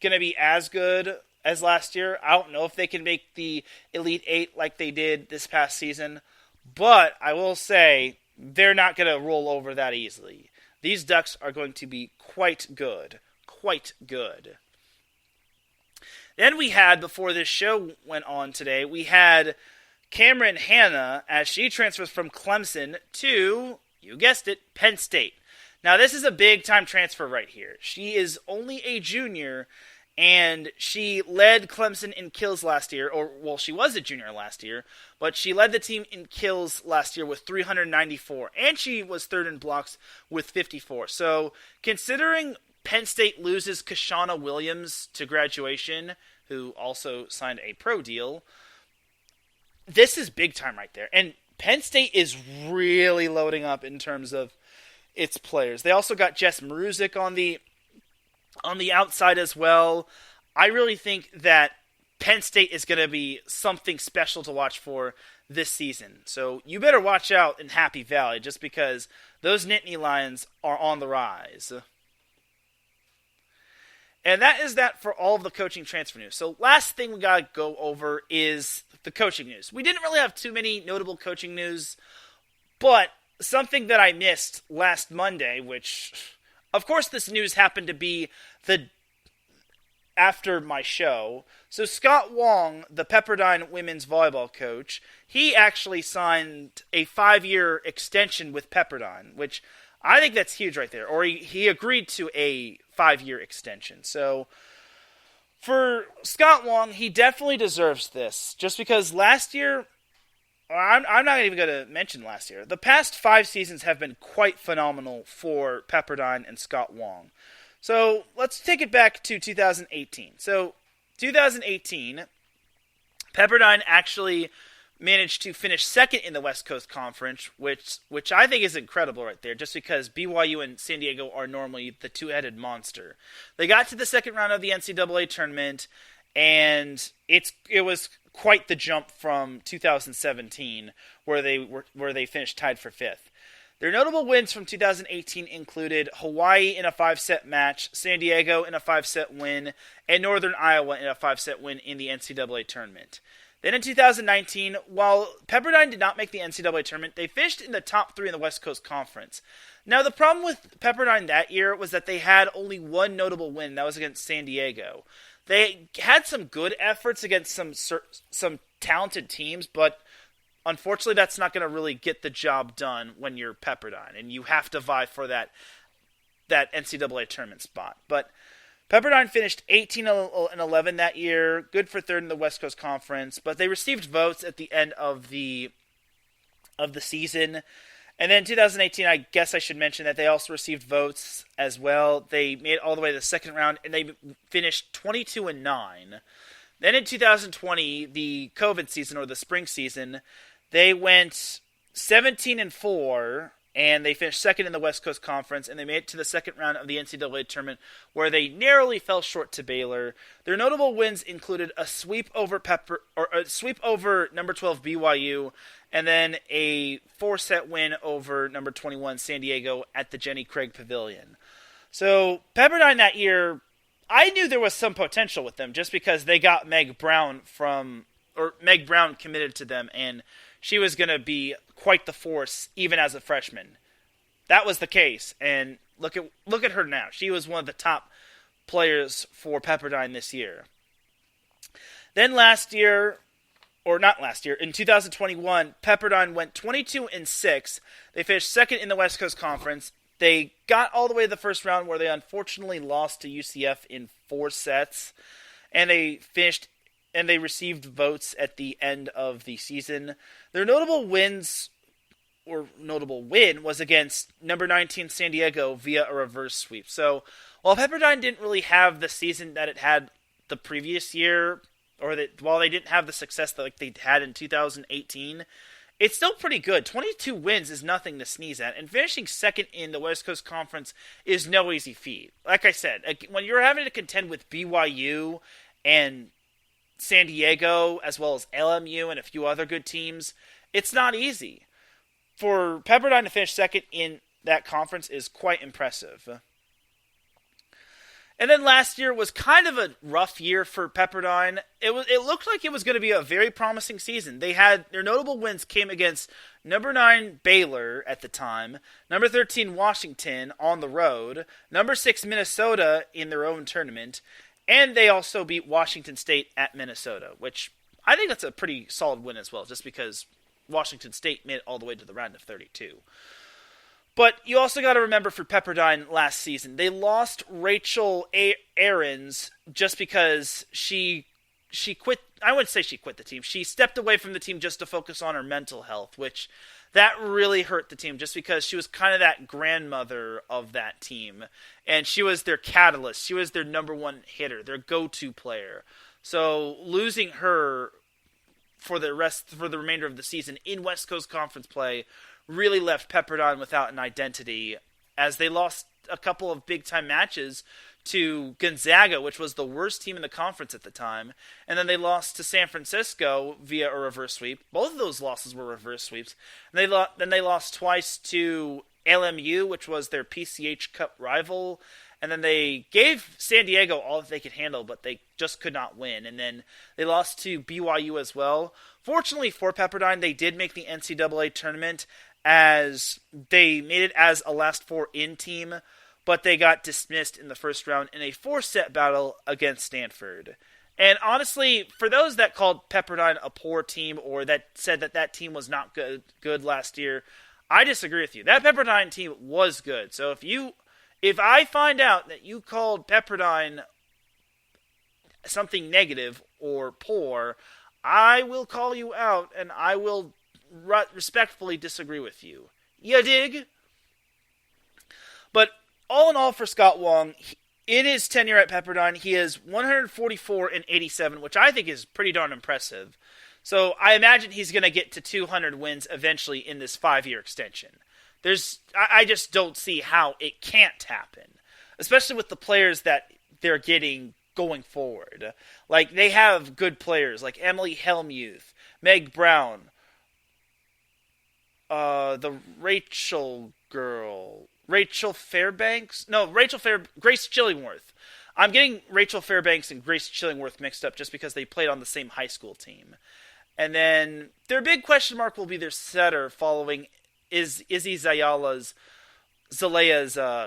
to be as good as last year. I don't know if they can make the Elite Eight like they did this past season, but I will say they're not going to roll over that easily. These Ducks are going to be quite good. Quite good. Then we had, before this show went on today, we had Cameron Hanna as she transfers from Clemson to, you guessed it, Penn State. Now, this is a big-time transfer right here. She is only a junior, and she led Clemson in kills last year, she was a junior last year, but she led the team in kills last year with 394, and she was third in blocks with 54. So, considering Penn State loses Kashana Williams to graduation, who also signed a pro deal, this is big time right there. And Penn State is really loading up in terms of its players. They also got Jess Maruzic on the outside as well. I really think that Penn State is going to be something special to watch for this season. So you better watch out in Happy Valley, just because those Nittany Lions are on the rise. And that is that for all of the coaching transfer news. So last thing we got to go over is the coaching news. We didn't really have too many notable coaching news, but something that I missed last Monday, which, of course, this news happened to be after my show. So Scott Wong, the Pepperdine women's volleyball coach, he actually signed a 5-year extension with Pepperdine, which I think that's huge right there. Or he agreed to a 5-year extension. So For Scott Wong, he definitely deserves this, just because last year, I'm not even going to mention last year. The past 5 seasons have been quite phenomenal for Pepperdine and Scott Wong. So let's take it back to 2018. So 2018, Pepperdine actually managed to finish second in the West Coast Conference, which I think is incredible right there, just because BYU and San Diego are normally the two-headed monster. They got to the second round of the NCAA tournament, and it was quite the jump from 2017, where they finished tied for 5th. Their notable wins from 2018 included Hawaii in a 5-set match, San Diego in a 5-set win, and Northern Iowa in a 5-set win in the NCAA tournament. Then in 2019, while Pepperdine did not make the NCAA tournament, they finished in the top 3 in the West Coast Conference. Now, the problem with Pepperdine that year was that they had only one notable win, that was against San Diego. They had some good efforts against some talented teams, but unfortunately that's not going to really get the job done when you're Pepperdine, and you have to vie for that NCAA tournament spot. But Pepperdine finished 18-11 that year, good for 3rd in the West Coast Conference, but they received votes at the end of the season. And then 2018, I guess I should mention that they also received votes as well. They made it all the way to the second round, and they finished 22-9. Then in 2020, the COVID season, or the spring season, they went 17-4, and they finished second in the West Coast Conference, and they made it to the second round of the NCAA tournament, where they narrowly fell short to Baylor. Their notable wins included a sweep over number 12 BYU, and then a 4-set win over number 21 San Diego at the Jenny Craig Pavilion. So Pepperdine that year, I knew there was some potential with them, just because they got Meg Brown committed to them, and she was going to be quite the force even as a freshman. That was the case, and look at her now. She was one of the top players for Pepperdine this year. Then in 2021, Pepperdine went 22-6. They finished second in the West Coast Conference. They got all the way to the first round, where they unfortunately lost to UCF in 4 sets, and they received votes at the end of the season. Their notable win was against number 19 San Diego via a reverse sweep. So while Pepperdine didn't really have the season that it had the previous year, while they didn't have the success that they had in 2018, it's still pretty good. 22 wins is nothing to sneeze at, and finishing second in the West Coast Conference is no easy feat. Like I said, when you're having to contend with BYU and San Diego, as well as LMU and a few other good teams, it's not easy. For Pepperdine to finish second in that conference is quite impressive. And then last year was kind of a rough year for Pepperdine. It looked like it was going to be a very promising season. Their notable wins came against number 9 Baylor at the time, number 13 Washington on the road, number 6 Minnesota in their own tournament, and they also beat Washington State at Minnesota, which I think that's a pretty solid win as well, just because Washington State made it all the way to the round of 32. But you also got to remember for Pepperdine last season, they lost Rachel Aarons just because she quit. I wouldn't say she quit the team. She stepped away from the team just to focus on her mental health, which that really hurt the team just because she was kind of that grandmother of that team. And she was their catalyst. She was their number 1 hitter, their go-to player. So losing her for the remainder of the season in West Coast Conference play really left Pepperdine without an identity, as they lost a couple of big-time matches to Gonzaga, which was the worst team in the conference at the time, and then they lost to San Francisco via a reverse sweep. Both of those losses were reverse sweeps. And then they lost twice to LMU, which was their PCH Cup rival, and then they gave San Diego all that they could handle, but they just could not win. And then they lost to BYU as well. Fortunately for Pepperdine, they did make the NCAA tournament, as they made it as a last 4-in team, but they got dismissed in the first round in a 4-set battle against Stanford. And honestly, for those that called Pepperdine a poor team, or that said that team was not good last year, I disagree with you. That Pepperdine team was good. So if I find out that you called Pepperdine something negative or poor, I will call you out and I will respectfully disagree with you. You dig? But all in all, for Scott Wong, in his tenure at Pepperdine, he is 144 and 87, which I think is pretty darn impressive. So I imagine he's going to get to 200 wins eventually in this 5-year extension. I just don't see how it can't happen, especially with the players that they're getting going forward. Like, they have good players like Emily Hellmuth, Meg Brown, the Rachel Fairbanks? No, Grace Chillingworth. I'm getting Rachel Fairbanks and Grace Chillingworth mixed up just because they played on the same high school team. And then their big question mark will be their setter following Izzy Zalea's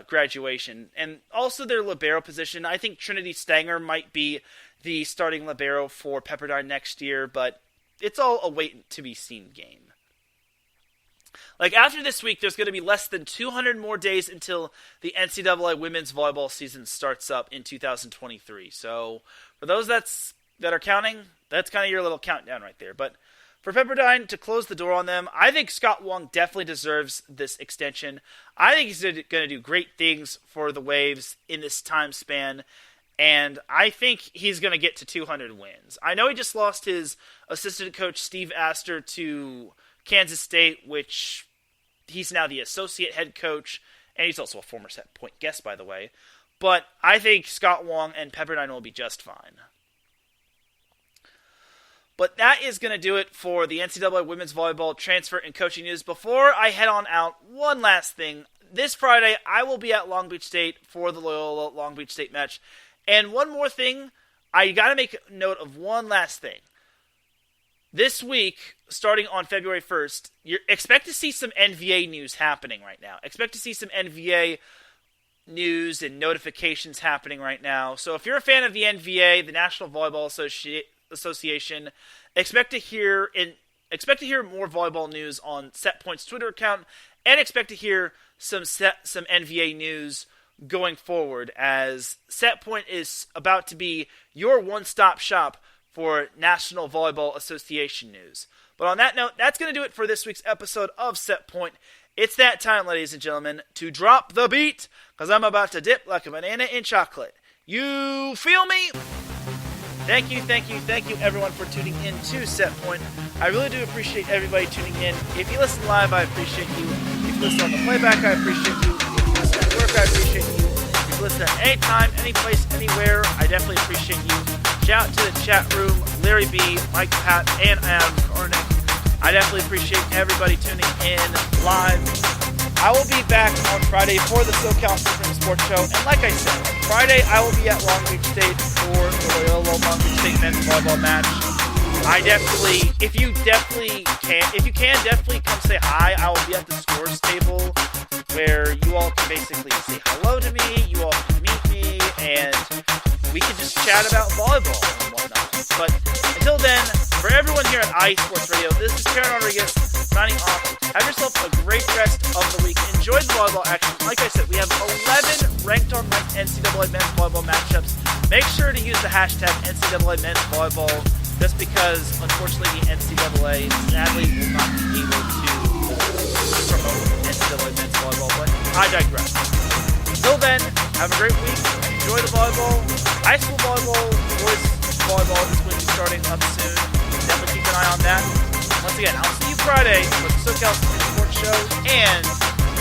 graduation. And also their libero position. I think Trinity Stanger might be the starting libero for Pepperdine next year, but it's all a wait-to-be-seen game. Like, after this week, there's going to be less than 200 more days until the NCAA women's volleyball season starts up in 2023. So, for those that are counting, that's kind of your little countdown right there. But for Pepperdine to close the door on them, I think Scott Wong definitely deserves this extension. I think he's going to do great things for the Waves in this time span, and I think he's going to get to 200 wins. I know he just lost his assistant coach, Steve Astor, to Kansas State, which he's now the associate head coach, and he's also a former set point guest, by the way. But I think Scott Wong and Pepperdine will be just fine. But that is going to do it for the NCAA women's volleyball transfer and coaching news. Before I head on out, one last thing. This Friday, I will be at Long Beach State for the Loyola Long Beach State match. And one more thing, I got to make note of one last thing. This week, starting on February 1st, expect to see some NVA news happening right now. Expect to see some NVA news and notifications happening right now. So if you're a fan of the NVA, the National Volleyball Association, expect to hear more volleyball news on Setpoint's Twitter account, and expect to hear some NVA news going forward, as Setpoint is about to be your one-stop shop for National Volleyball Association news. But on that note, that's going to do it for this week's episode of Set Point. It's that time, ladies and gentlemen, to drop the beat, because I'm about to dip like a banana in chocolate. You feel me? Thank you, everyone, for tuning in to Set Point. I really do appreciate everybody tuning in. If you listen live, I appreciate you. If you listen on the playback, I appreciate you. If you listen at work, I appreciate you. If you listen at any time, any place, anywhere, I definitely appreciate you. Shout out to the chat room, Larry B, Mike Pat, and Adam Kornick. I definitely appreciate everybody tuning in live. I will be back on Friday for the SoCal Supreme Sports Show. And like I said, Friday I will be at Long Beach State for the Loyola Long Beach State men's volleyball match. If you can, definitely come say hi. I will be at the scores table where you all can basically say hello to me, you all can meet me, and we can just chat about volleyball and whatnot. But until then, for everyone here at IE Sports Radio, this is Teran Rodriguez signing off. Have yourself a great rest of the week. Enjoy the volleyball action. Like I said, we have 11 ranked on ranked NCAA men's volleyball matchups. Make sure to use the hashtag NCAA men's volleyball, just because, unfortunately, the NCAA sadly will not be able to promote NCAA men's volleyball, but I digress. Until then, have a great week. Enjoy the volleyball. High school volleyball, boys volleyball is going to be starting up soon. Definitely keep an eye on that. Once again, I'll see you Friday for the SoCal Supreme Sports Show and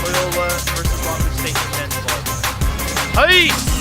Loyola versus Long Beach State men's volleyball. Peace!